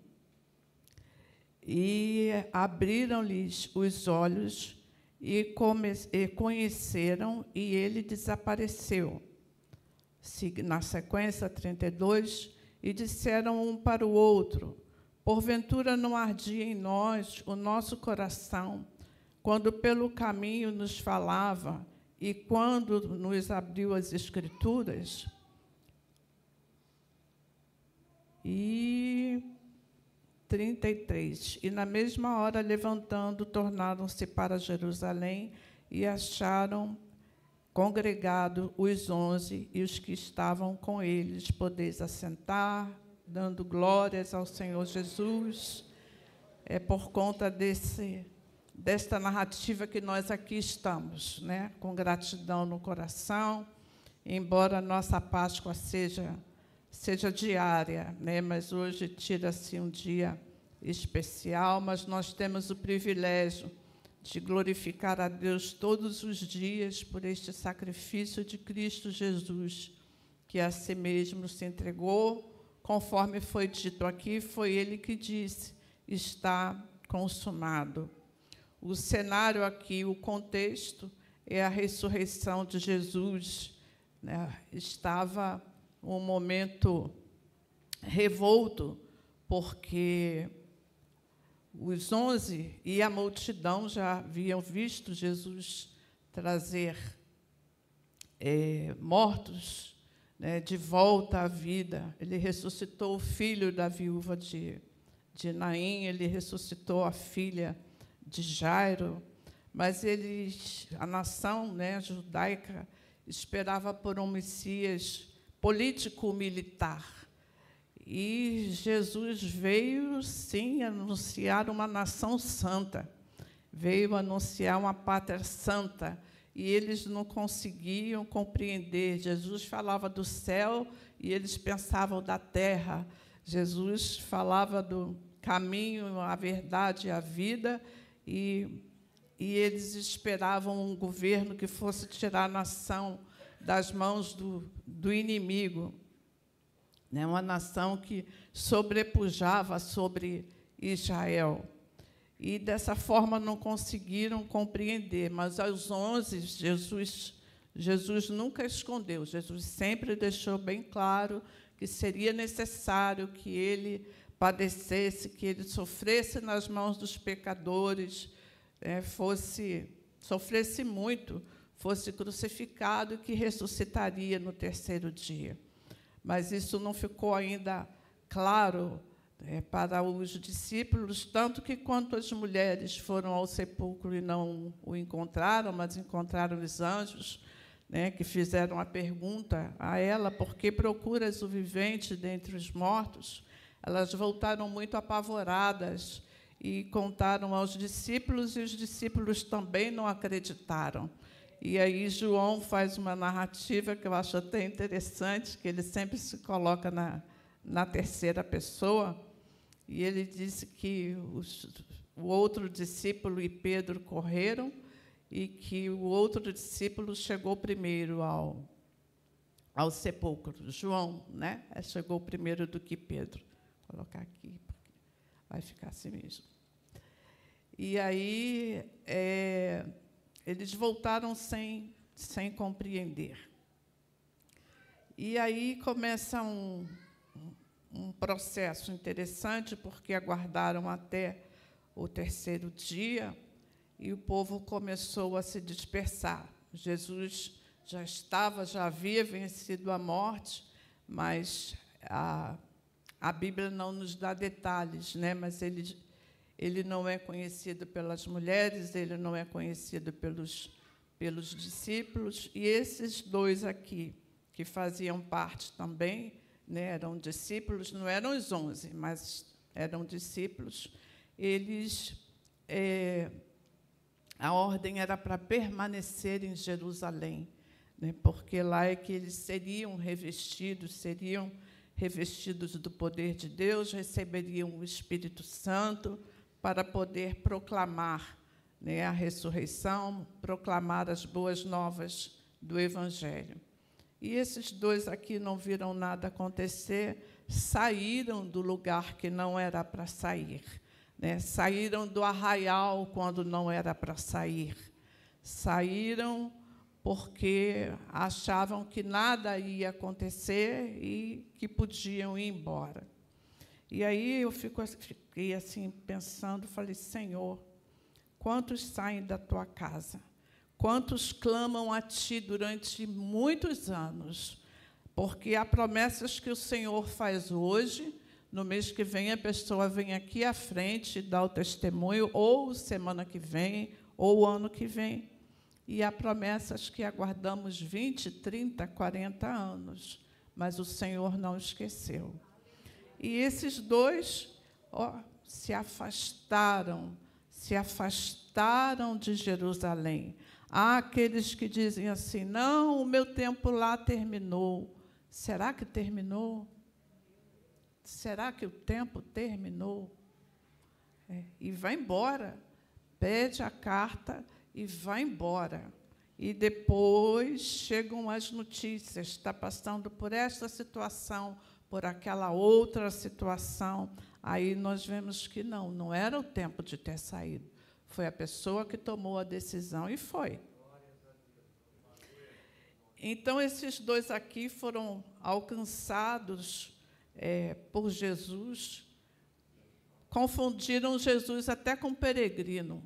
E abriram-lhes os olhos e conheceram, e ele desapareceu. Na sequência, 32, e disseram um para o outro: porventura não ardia em nós o nosso coração, quando pelo caminho nos falava e quando nos abriu as Escrituras? E 33. E, na mesma hora, levantando, tornaram-se para Jerusalém e acharam congregado os 11 e os que estavam com eles. Podeis assentar, dando glórias ao Senhor Jesus. É por conta desta narrativa que nós aqui estamos, né? Com gratidão no coração, embora a nossa Páscoa seja diária, né? Mas hoje tira-se um dia especial, mas nós temos o privilégio de glorificar a Deus todos os dias por este sacrifício de Cristo Jesus, que a si mesmo se entregou, conforme foi dito aqui, foi ele que disse: está consumado. O cenário aqui, o contexto, é a ressurreição de Jesus, né? Estava um momento revolto, porque os 11 e a multidão já haviam visto Jesus trazer mortos, né, de volta à vida. Ele ressuscitou o filho da viúva de Naim, ele ressuscitou a filha de Jairo, mas a nação, né, judaica esperava por um Messias político-militar. E Jesus veio, sim, anunciar uma nação santa, veio anunciar uma pátria santa, e eles não conseguiam compreender. Jesus falava do céu e eles pensavam da terra. Jesus falava do caminho, a verdade e a vida, e eles esperavam um governo que fosse tirar a nação das mãos do inimigo, né? Uma nação que sobrepujava sobre Israel. E, dessa forma, não conseguiram compreender. Mas, aos 11, Jesus nunca escondeu. Jesus sempre deixou bem claro que seria necessário que ele padecesse, que ele sofresse nas mãos dos pecadores, sofresse muito, fosse crucificado e que ressuscitaria no terceiro dia. Mas isso não ficou ainda claro para os discípulos, tanto que, quando as mulheres foram ao sepulcro e não o encontraram, mas encontraram os anjos, né, que fizeram a pergunta a ela: por que procuras o vivente dentre os mortos? Elas voltaram muito apavoradas e contaram aos discípulos, e os discípulos também não acreditaram. E aí João faz uma narrativa que eu acho até interessante, que ele sempre se coloca na terceira pessoa, e ele disse que o outro discípulo e Pedro correram, e que o outro discípulo chegou primeiro ao sepulcro. João, né, chegou primeiro do que Pedro. Vou colocar aqui, porque vai ficar assim mesmo. E aí eles voltaram sem compreender. E aí começa um processo interessante, porque aguardaram até o terceiro dia e o povo começou a se dispersar. Jesus já havia vencido a morte, mas a Bíblia não nos dá detalhes, né? Mas ele não é conhecido pelas mulheres, ele não é conhecido pelos discípulos, e esses dois aqui, que faziam parte também, né, eram discípulos, não eram os 11, mas eram discípulos, eles, a ordem era para permanecer em Jerusalém, né, porque lá é que eles seriam revestidos do poder de Deus, receberiam o Espírito Santo para poder proclamar, né, a ressurreição, proclamar as boas novas do Evangelho. E esses dois aqui não viram nada acontecer, saíram do lugar que não era para sair, né? Saíram do arraial quando não era para sair. Saíram porque achavam que nada ia acontecer e que podiam ir embora. E aí eu fiquei assim pensando, falei, Senhor, quantos saem da tua casa? Quantos clamam a Ti durante muitos anos? Porque há promessas que o Senhor faz hoje, no mês que vem a pessoa vem aqui à frente e dá o testemunho, ou semana que vem, ou ano que vem. E há promessas que aguardamos 20, 30, 40 anos, mas o Senhor não esqueceu. E esses dois se afastaram de Jerusalém. Há aqueles que dizem assim, não, o meu tempo lá terminou. Será que terminou? Será que o tempo terminou? E vai embora. Pede a carta e vai embora. E depois chegam as notícias, está passando por esta situação, por aquela outra situação. Aí nós vemos que não era o tempo de ter saído. Foi a pessoa que tomou a decisão e foi. Então, esses dois aqui foram alcançados por Jesus, confundiram Jesus até com peregrino,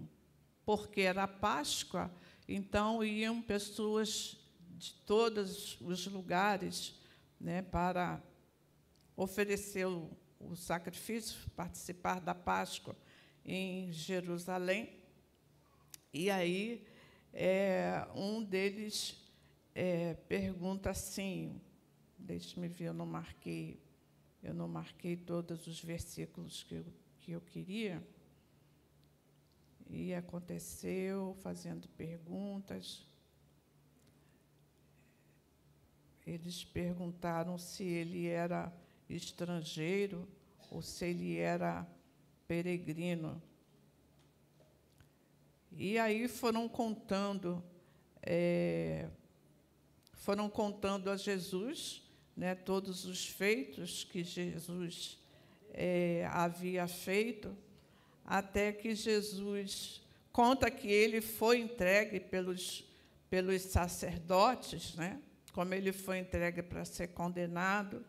porque era Páscoa, então iam pessoas de todos os lugares, né, para oferecer o sacrifício, participar da Páscoa em Jerusalém. E aí um deles pergunta assim, deixe-me ver, eu não marquei todos os versículos que eu queria. E aconteceu, fazendo perguntas. Eles perguntaram se ele era estrangeiro ou se ele era peregrino. E aí foram contando a Jesus, né, todos os feitos que Jesus havia feito, até que Jesus conta que ele foi entregue pelos sacerdotes, né, como ele foi entregue para ser condenado.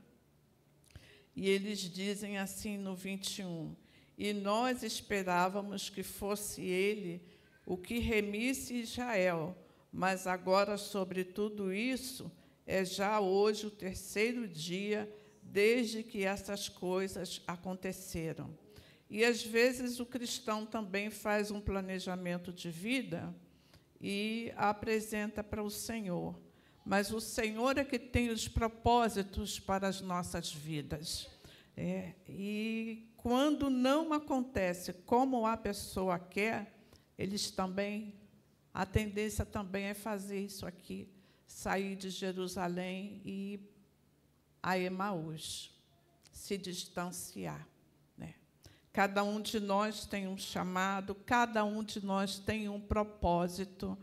E eles dizem assim no 21, e nós esperávamos que fosse ele o que remisse Israel, mas agora, sobre tudo isso, é já hoje o terceiro dia desde que essas coisas aconteceram. E, às vezes, o cristão também faz um planejamento de vida e apresenta para o Senhor. Mas o Senhor é que tem os propósitos para as nossas vidas. E, quando não acontece como a pessoa quer, a tendência também é fazer isso aqui, sair de Jerusalém e ir a Emaús, se distanciar. Cada um de nós tem um chamado, cada um de nós tem um propósito.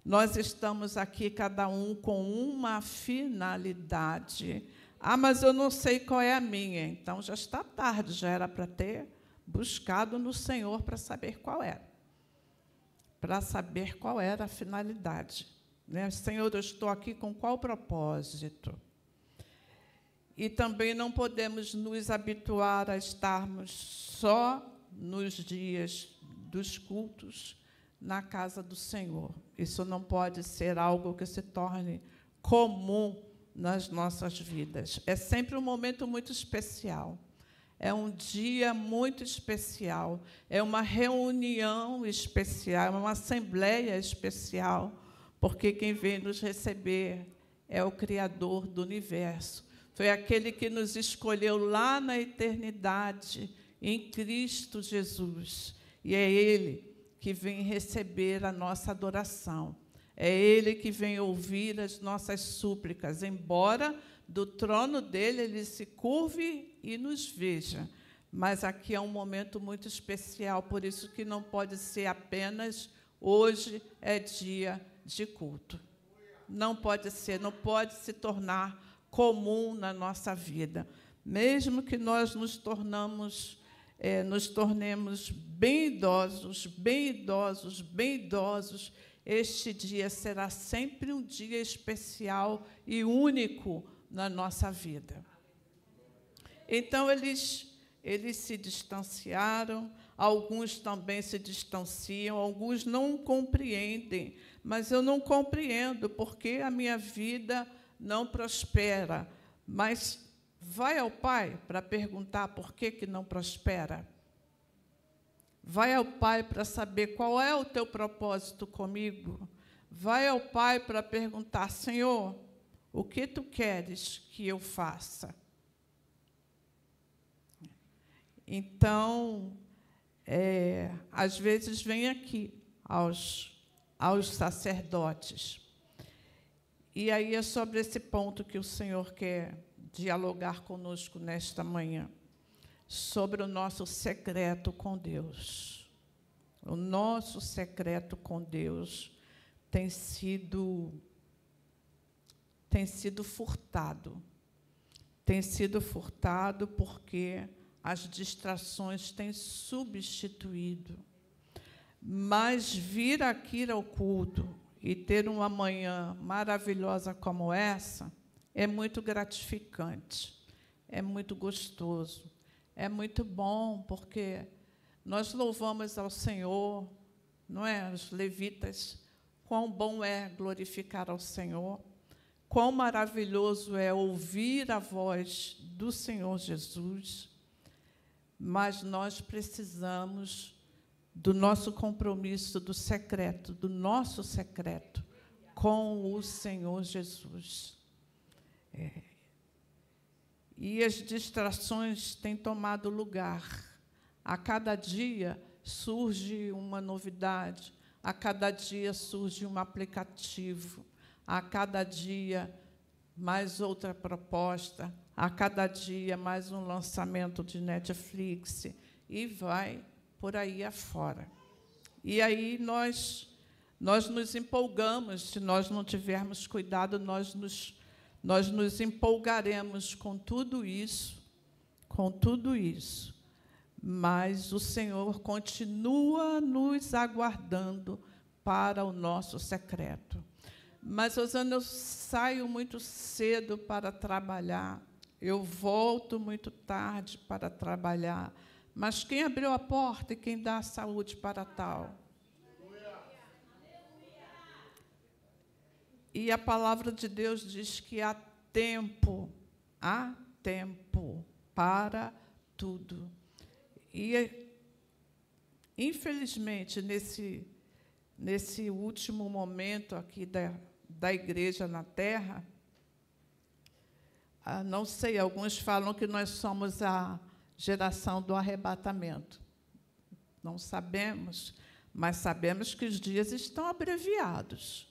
Nós estamos aqui, cada um, com uma finalidade. Ah, mas eu não sei qual é a minha. Então, já está tarde, já era para ter buscado no Senhor para saber qual era. para saber qual era a finalidade. Né? Senhor, eu estou aqui com qual propósito? E também não podemos nos habituar a estarmos só nos dias dos cultos na casa do Senhor. Isso não pode ser algo que se torne comum nas nossas vidas. É sempre um momento muito especial. É um dia muito especial. É uma reunião especial, é uma assembleia especial, porque quem vem nos receber é o Criador do universo. Foi aquele que nos escolheu lá na eternidade, em Cristo Jesus. E é Ele que vem receber a nossa adoração. É Ele que vem ouvir as nossas súplicas, embora do trono dele Ele se curve e nos veja. Mas aqui é um momento muito especial, por isso que não pode ser apenas hoje é dia de culto. Não pode ser, não pode se tornar comum na nossa vida. Mesmo que nós nos tornemos bem idosos, este dia será sempre um dia especial e único na nossa vida. Então, eles se distanciaram, alguns também se distanciam, alguns não compreendem, mas eu não compreendo porque a minha vida não prospera. Mas vai ao Pai para perguntar por que não prospera. Vai ao Pai para saber qual é o teu propósito comigo. Vai ao Pai para perguntar, Senhor, o que tu queres que eu faça? Então, às vezes vem aqui aos sacerdotes. E aí é sobre esse ponto que o Senhor quer dialogar conosco nesta manhã, sobre o nosso secreto com Deus. O nosso secreto com Deus tem sido furtado. Tem sido furtado porque as distrações têm substituído. Mas vir aqui ao culto e ter uma manhã maravilhosa como essa é muito gratificante, é muito gostoso, é muito bom, porque nós louvamos ao Senhor, não é? Os levitas, quão bom é glorificar ao Senhor, quão maravilhoso é ouvir a voz do Senhor Jesus, mas nós precisamos do nosso compromisso, do secreto, do nosso secreto com o Senhor Jesus. E as distrações têm tomado lugar. A cada dia surge uma novidade, a cada dia surge um aplicativo, a cada dia mais outra proposta, a cada dia mais um lançamento de Netflix, e vai por aí afora. E aí nós nos empolgamos, se nós não tivermos cuidado, nós nos empolgaremos com tudo isso, mas o Senhor continua nos aguardando para o nosso secreto. Mas, Rosana, eu saio muito cedo para trabalhar, eu volto muito tarde para trabalhar, mas quem abriu a porta e quem dá a saúde para tal? E a palavra de Deus diz que há tempo para tudo. E, infelizmente, nesse último momento aqui da igreja na Terra, não sei, alguns falam que nós somos a geração do arrebatamento. Não sabemos, mas sabemos que os dias estão abreviados.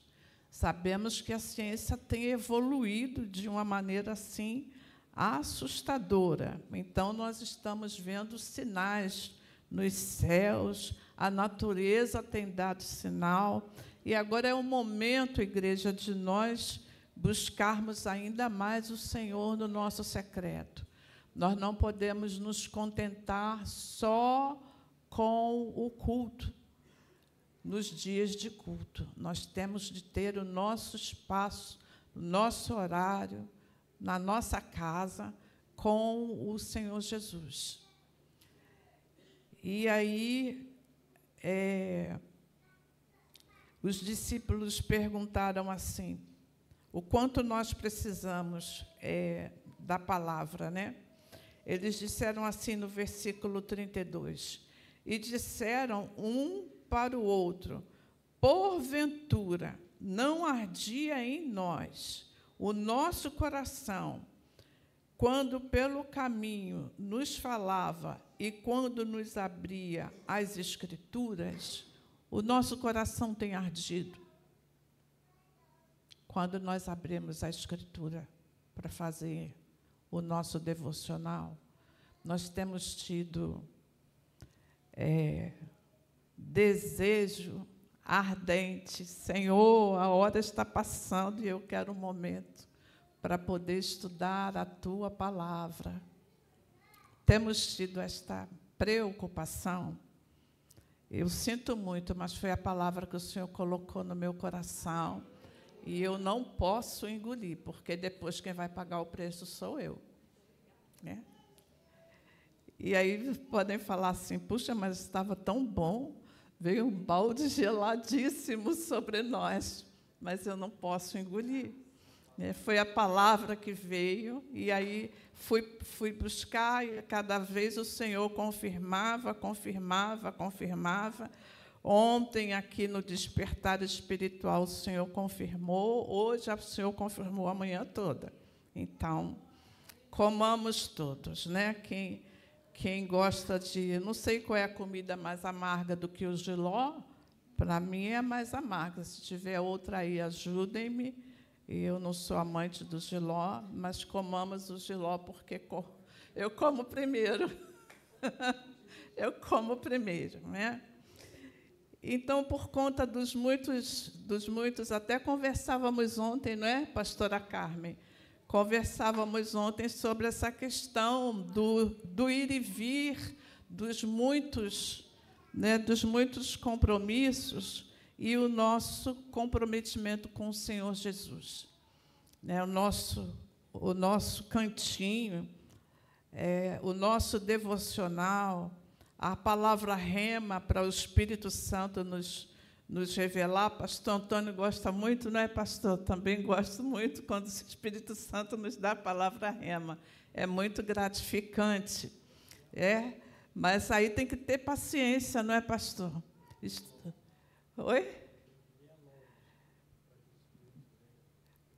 Sabemos que a ciência tem evoluído de uma maneira assim assustadora. Então, nós estamos vendo sinais nos céus, a natureza tem dado sinal, e agora é o momento, igreja, de nós buscarmos ainda mais o Senhor no nosso secreto. Nós não podemos nos contentar só com o culto. nos dias de culto. Nós temos de ter o nosso espaço, o nosso horário, na nossa casa, com o Senhor Jesus. E aí, os discípulos perguntaram assim, o quanto nós precisamos da palavra, né? Eles disseram assim no versículo 32, e disseram um para o outro, porventura não ardia em nós o nosso coração, quando pelo caminho nos falava e quando nos abria as Escrituras, o nosso coração tem ardido. Quando nós abrimos a Escritura para fazer o nosso devocional, nós temos tido desejo ardente. Senhor, a hora está passando e eu quero um momento para poder estudar a Tua palavra. Temos tido esta preocupação. Eu sinto muito, mas foi a palavra que o Senhor colocou no meu coração e eu não posso engolir, porque depois quem vai pagar o preço sou eu, né? E aí podem falar assim, puxa, mas estava tão bom, veio um balde geladíssimo sobre nós, mas eu não posso engolir. Foi a palavra que veio, e aí fui buscar, e cada vez o Senhor confirmava. Ontem, aqui no Despertar Espiritual, o Senhor confirmou, hoje o Senhor confirmou a manhã toda. Então, comamos todos, né? Quem gosta de... Não sei qual é a comida mais amarga do que o jiló, para mim é mais amarga. Se tiver outra aí, ajudem-me. Eu não sou amante do jiló, mas comamos o jiló, porque eu como primeiro. Eu como primeiro, né? Então, por conta dos muitos, até conversávamos ontem, não é, pastora Carmen? Conversávamos ontem sobre essa questão do ir e vir, dos muitos compromissos e o nosso comprometimento com o Senhor Jesus. O nosso cantinho, o nosso devocional, a palavra rema para o Espírito Santo nos revelar. Pastor Antônio gosta muito, não é, pastor? Também gosto muito quando o Espírito Santo nos dá a palavra rema. É muito gratificante. Mas aí tem que ter paciência, não é, pastor? Oi?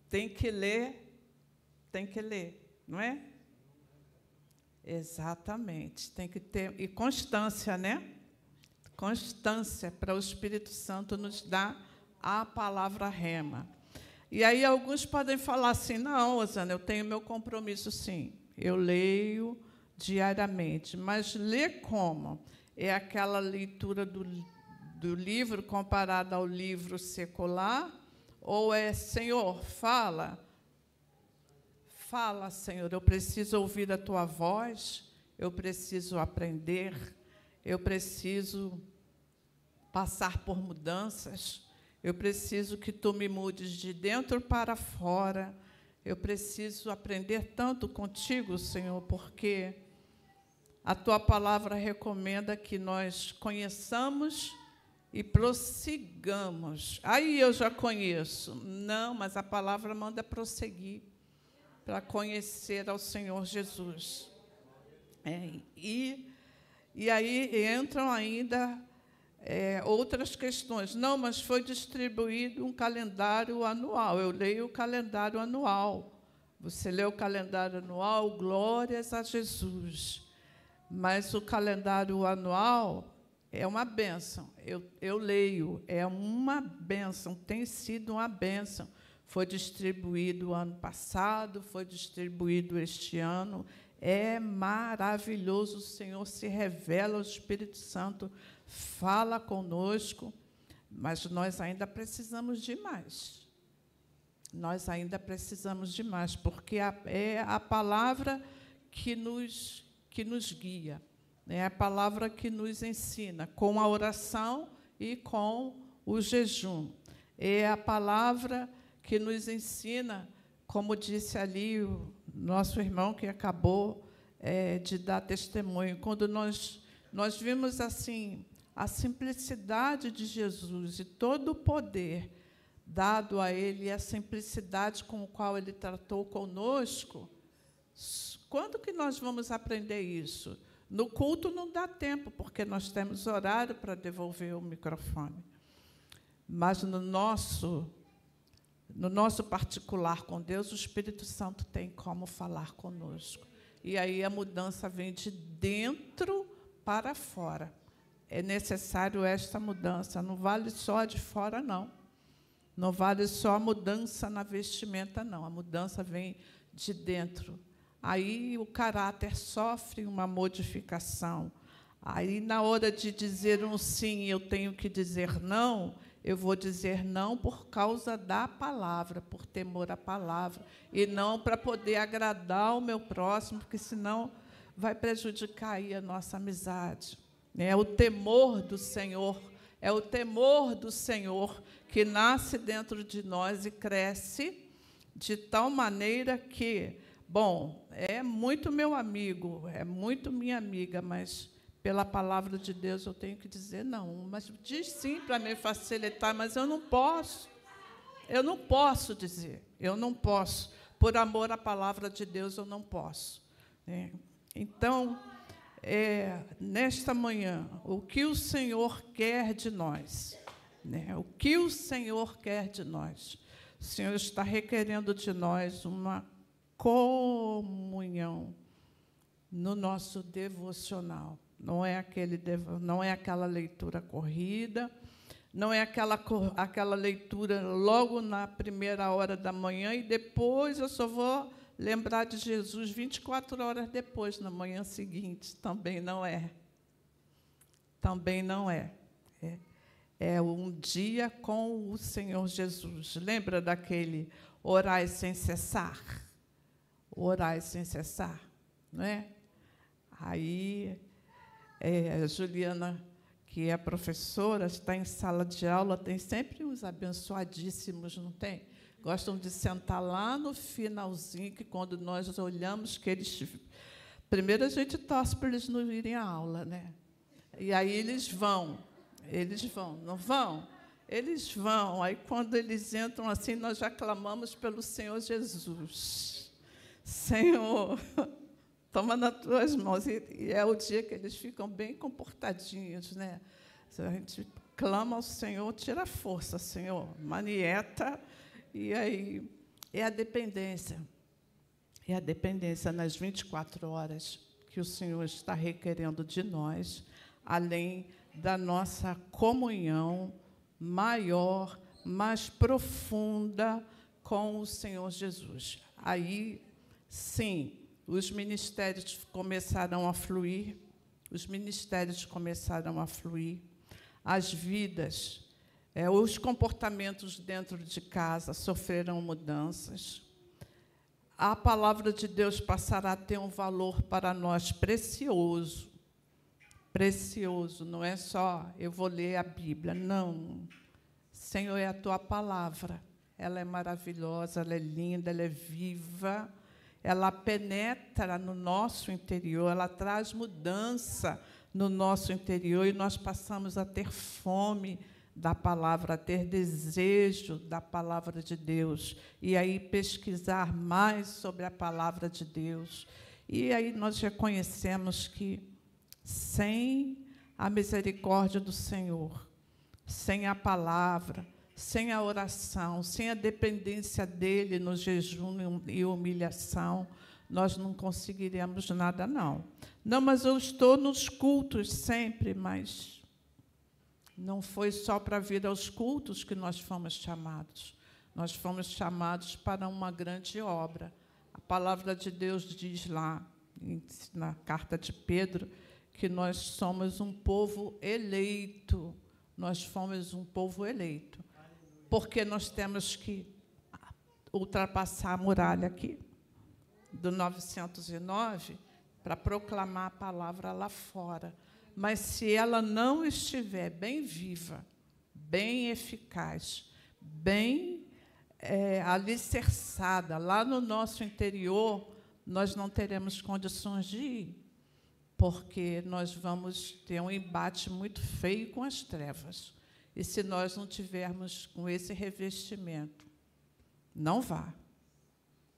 Tem que ler, não é? Exatamente. Tem que ter... E constância, né? Constância para o Espírito Santo nos dar a palavra rema. E aí alguns podem falar assim, não, Osana, eu tenho meu compromisso, sim. Eu leio diariamente. Mas ler como? É aquela leitura do livro comparada ao livro secular? Ou é, Senhor, fala? Fala, Senhor, eu preciso ouvir a Tua voz, eu preciso aprender, eu preciso passar por mudanças, eu preciso que Tu me mudes de dentro para fora, eu preciso aprender tanto contigo, Senhor, porque a Tua palavra recomenda que nós conheçamos e prossigamos. Aí eu já conheço. Não, mas a palavra manda prosseguir para conhecer ao Senhor Jesus. E aí entram ainda outras questões. Não, mas foi distribuído um calendário anual. Eu leio o calendário anual. Você lê o calendário anual, glórias a Jesus. Mas o calendário anual é uma bênção. Eu leio, é uma bênção, tem sido uma bênção. Foi distribuído ano passado, foi distribuído este ano. É maravilhoso, o Senhor se revela, o Espírito Santo fala conosco, mas nós ainda precisamos de mais. Nós ainda precisamos de mais, porque é a palavra que nos guia, é a palavra que nos ensina, com a oração e com o jejum. É a palavra que nos ensina, como disse ali o nosso irmão que acabou de dar testemunho, quando nós vimos assim a simplicidade de Jesus e todo o poder dado a Ele, e a simplicidade com a qual Ele tratou conosco. Quando que nós vamos aprender isso? No culto não dá tempo, porque nós temos horário para devolver o microfone. Mas no nosso particular com Deus, o Espírito Santo tem como falar conosco. E aí a mudança vem de dentro para fora. É necessário esta mudança, não vale só de fora, não. Não vale só a mudança na vestimenta, não. A mudança vem de dentro. Aí o caráter sofre uma modificação. Aí, na hora de dizer um sim, eu tenho que dizer não, eu vou dizer não por causa da palavra, por temor à palavra, e não para poder agradar o meu próximo, porque senão vai prejudicar aí a nossa amizade. É o temor do Senhor, é o temor do Senhor que nasce dentro de nós e cresce de tal maneira que, bom, é muito meu amigo, é muito minha amiga, mas pela palavra de Deus eu tenho que dizer não. Mas diz sim para me facilitar, mas eu não posso. Eu não posso dizer, eu não posso. Por amor à palavra de Deus, eu não posso. Então, nesta manhã, o que o Senhor quer de nós? O que o Senhor quer de nós? O Senhor está requerendo de nós uma comunhão no nosso devocional. Não é aquela leitura corrida, não é aquela leitura logo na primeira hora da manhã e depois eu só vou lembrar de Jesus 24 horas depois, na manhã seguinte. Também não é. Também não é. É um dia com o Senhor Jesus. Lembra daquele orai sem cessar? Orai sem cessar, não é? Aí, a Juliana, que é professora, está em sala de aula, tem sempre uns abençoadíssimos, não tem? Gostam de sentar lá no finalzinho, que quando nós olhamos que eles... Primeiro a gente torce para eles não irem à aula, né? E aí eles vão, não vão? Eles vão. Aí, quando eles entram assim, nós já clamamos pelo Senhor Jesus. Senhor, toma nas tuas mãos. E é o dia que eles ficam bem comportadinhos, né? A gente clama ao Senhor, tira a força, Senhor, manieta. E aí é a dependência. É a dependência nas 24 horas que o Senhor está requerendo de nós, além da nossa comunhão maior, mais profunda com o Senhor Jesus. Aí, sim, os ministérios começarão a fluir, as vidas, os comportamentos dentro de casa sofrerão mudanças, a palavra de Deus passará a ter um valor para nós precioso. Precioso, não é só eu vou ler a Bíblia, não. Senhor, é a tua palavra. Ela é maravilhosa, ela é linda, ela é viva, ela penetra no nosso interior, ela traz mudança no nosso interior e nós passamos a ter fome da palavra, a ter desejo da palavra de Deus, e aí pesquisar mais sobre a palavra de Deus. E aí nós reconhecemos que, sem a misericórdia do Senhor, sem a palavra, sem a oração, sem a dependência dEle no jejum e humilhação, nós não conseguiremos nada, não. Não, mas eu estou nos cultos sempre, mas não foi só para vir aos cultos que nós fomos chamados. Nós fomos chamados para uma grande obra. A palavra de Deus diz lá, na carta de Pedro, que nós somos um povo eleito. Nós fomos um povo eleito. Porque nós temos que ultrapassar a muralha aqui, do 909, para proclamar a palavra lá fora. Mas, se ela não estiver bem viva, bem eficaz, bem alicerçada. Lá no nosso interior, nós não teremos condições de ir, porque nós vamos ter um embate muito feio com as trevas. E se nós não tivermos com esse revestimento, não vá.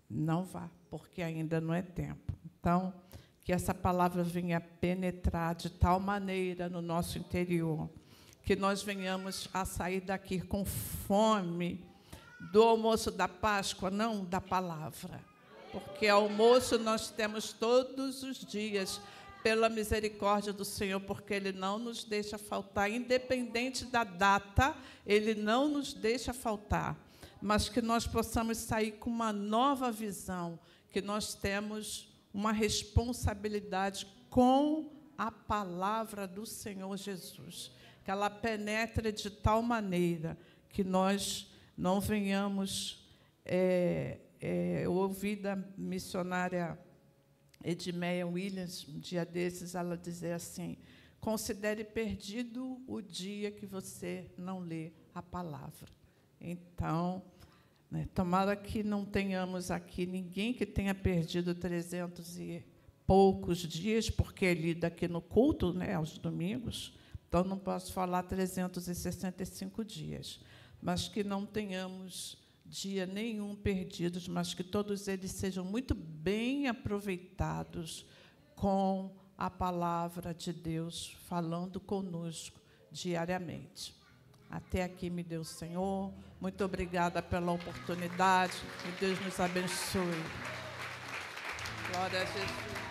Não vá, porque ainda não é tempo. Então, que essa palavra venha penetrar de tal maneira no nosso interior, que nós venhamos a sair daqui com fome do almoço da Páscoa, não da palavra. Porque almoço nós temos todos os dias, pela misericórdia do Senhor, porque Ele não nos deixa faltar, independente da data, Ele não nos deixa faltar. Mas que nós possamos sair com uma nova visão, que nós temos uma responsabilidade com a palavra do Senhor Jesus, que ela penetre de tal maneira que nós não venhamos... eu ouvi da missionária Edmeia Williams, um dia desses, ela dizer assim: considere perdido o dia que você não lê a palavra. Então, tomara que não tenhamos aqui ninguém que tenha perdido 300 e poucos dias, porque é lido aqui no culto, aos domingos, então não posso falar 365 dias, mas que não tenhamos dia nenhum perdidos, mas que todos eles sejam muito bem aproveitados com a palavra de Deus, falando conosco diariamente. Até aqui me deu o Senhor. Muito obrigada pela oportunidade. Que Deus nos abençoe. Glória a Jesus.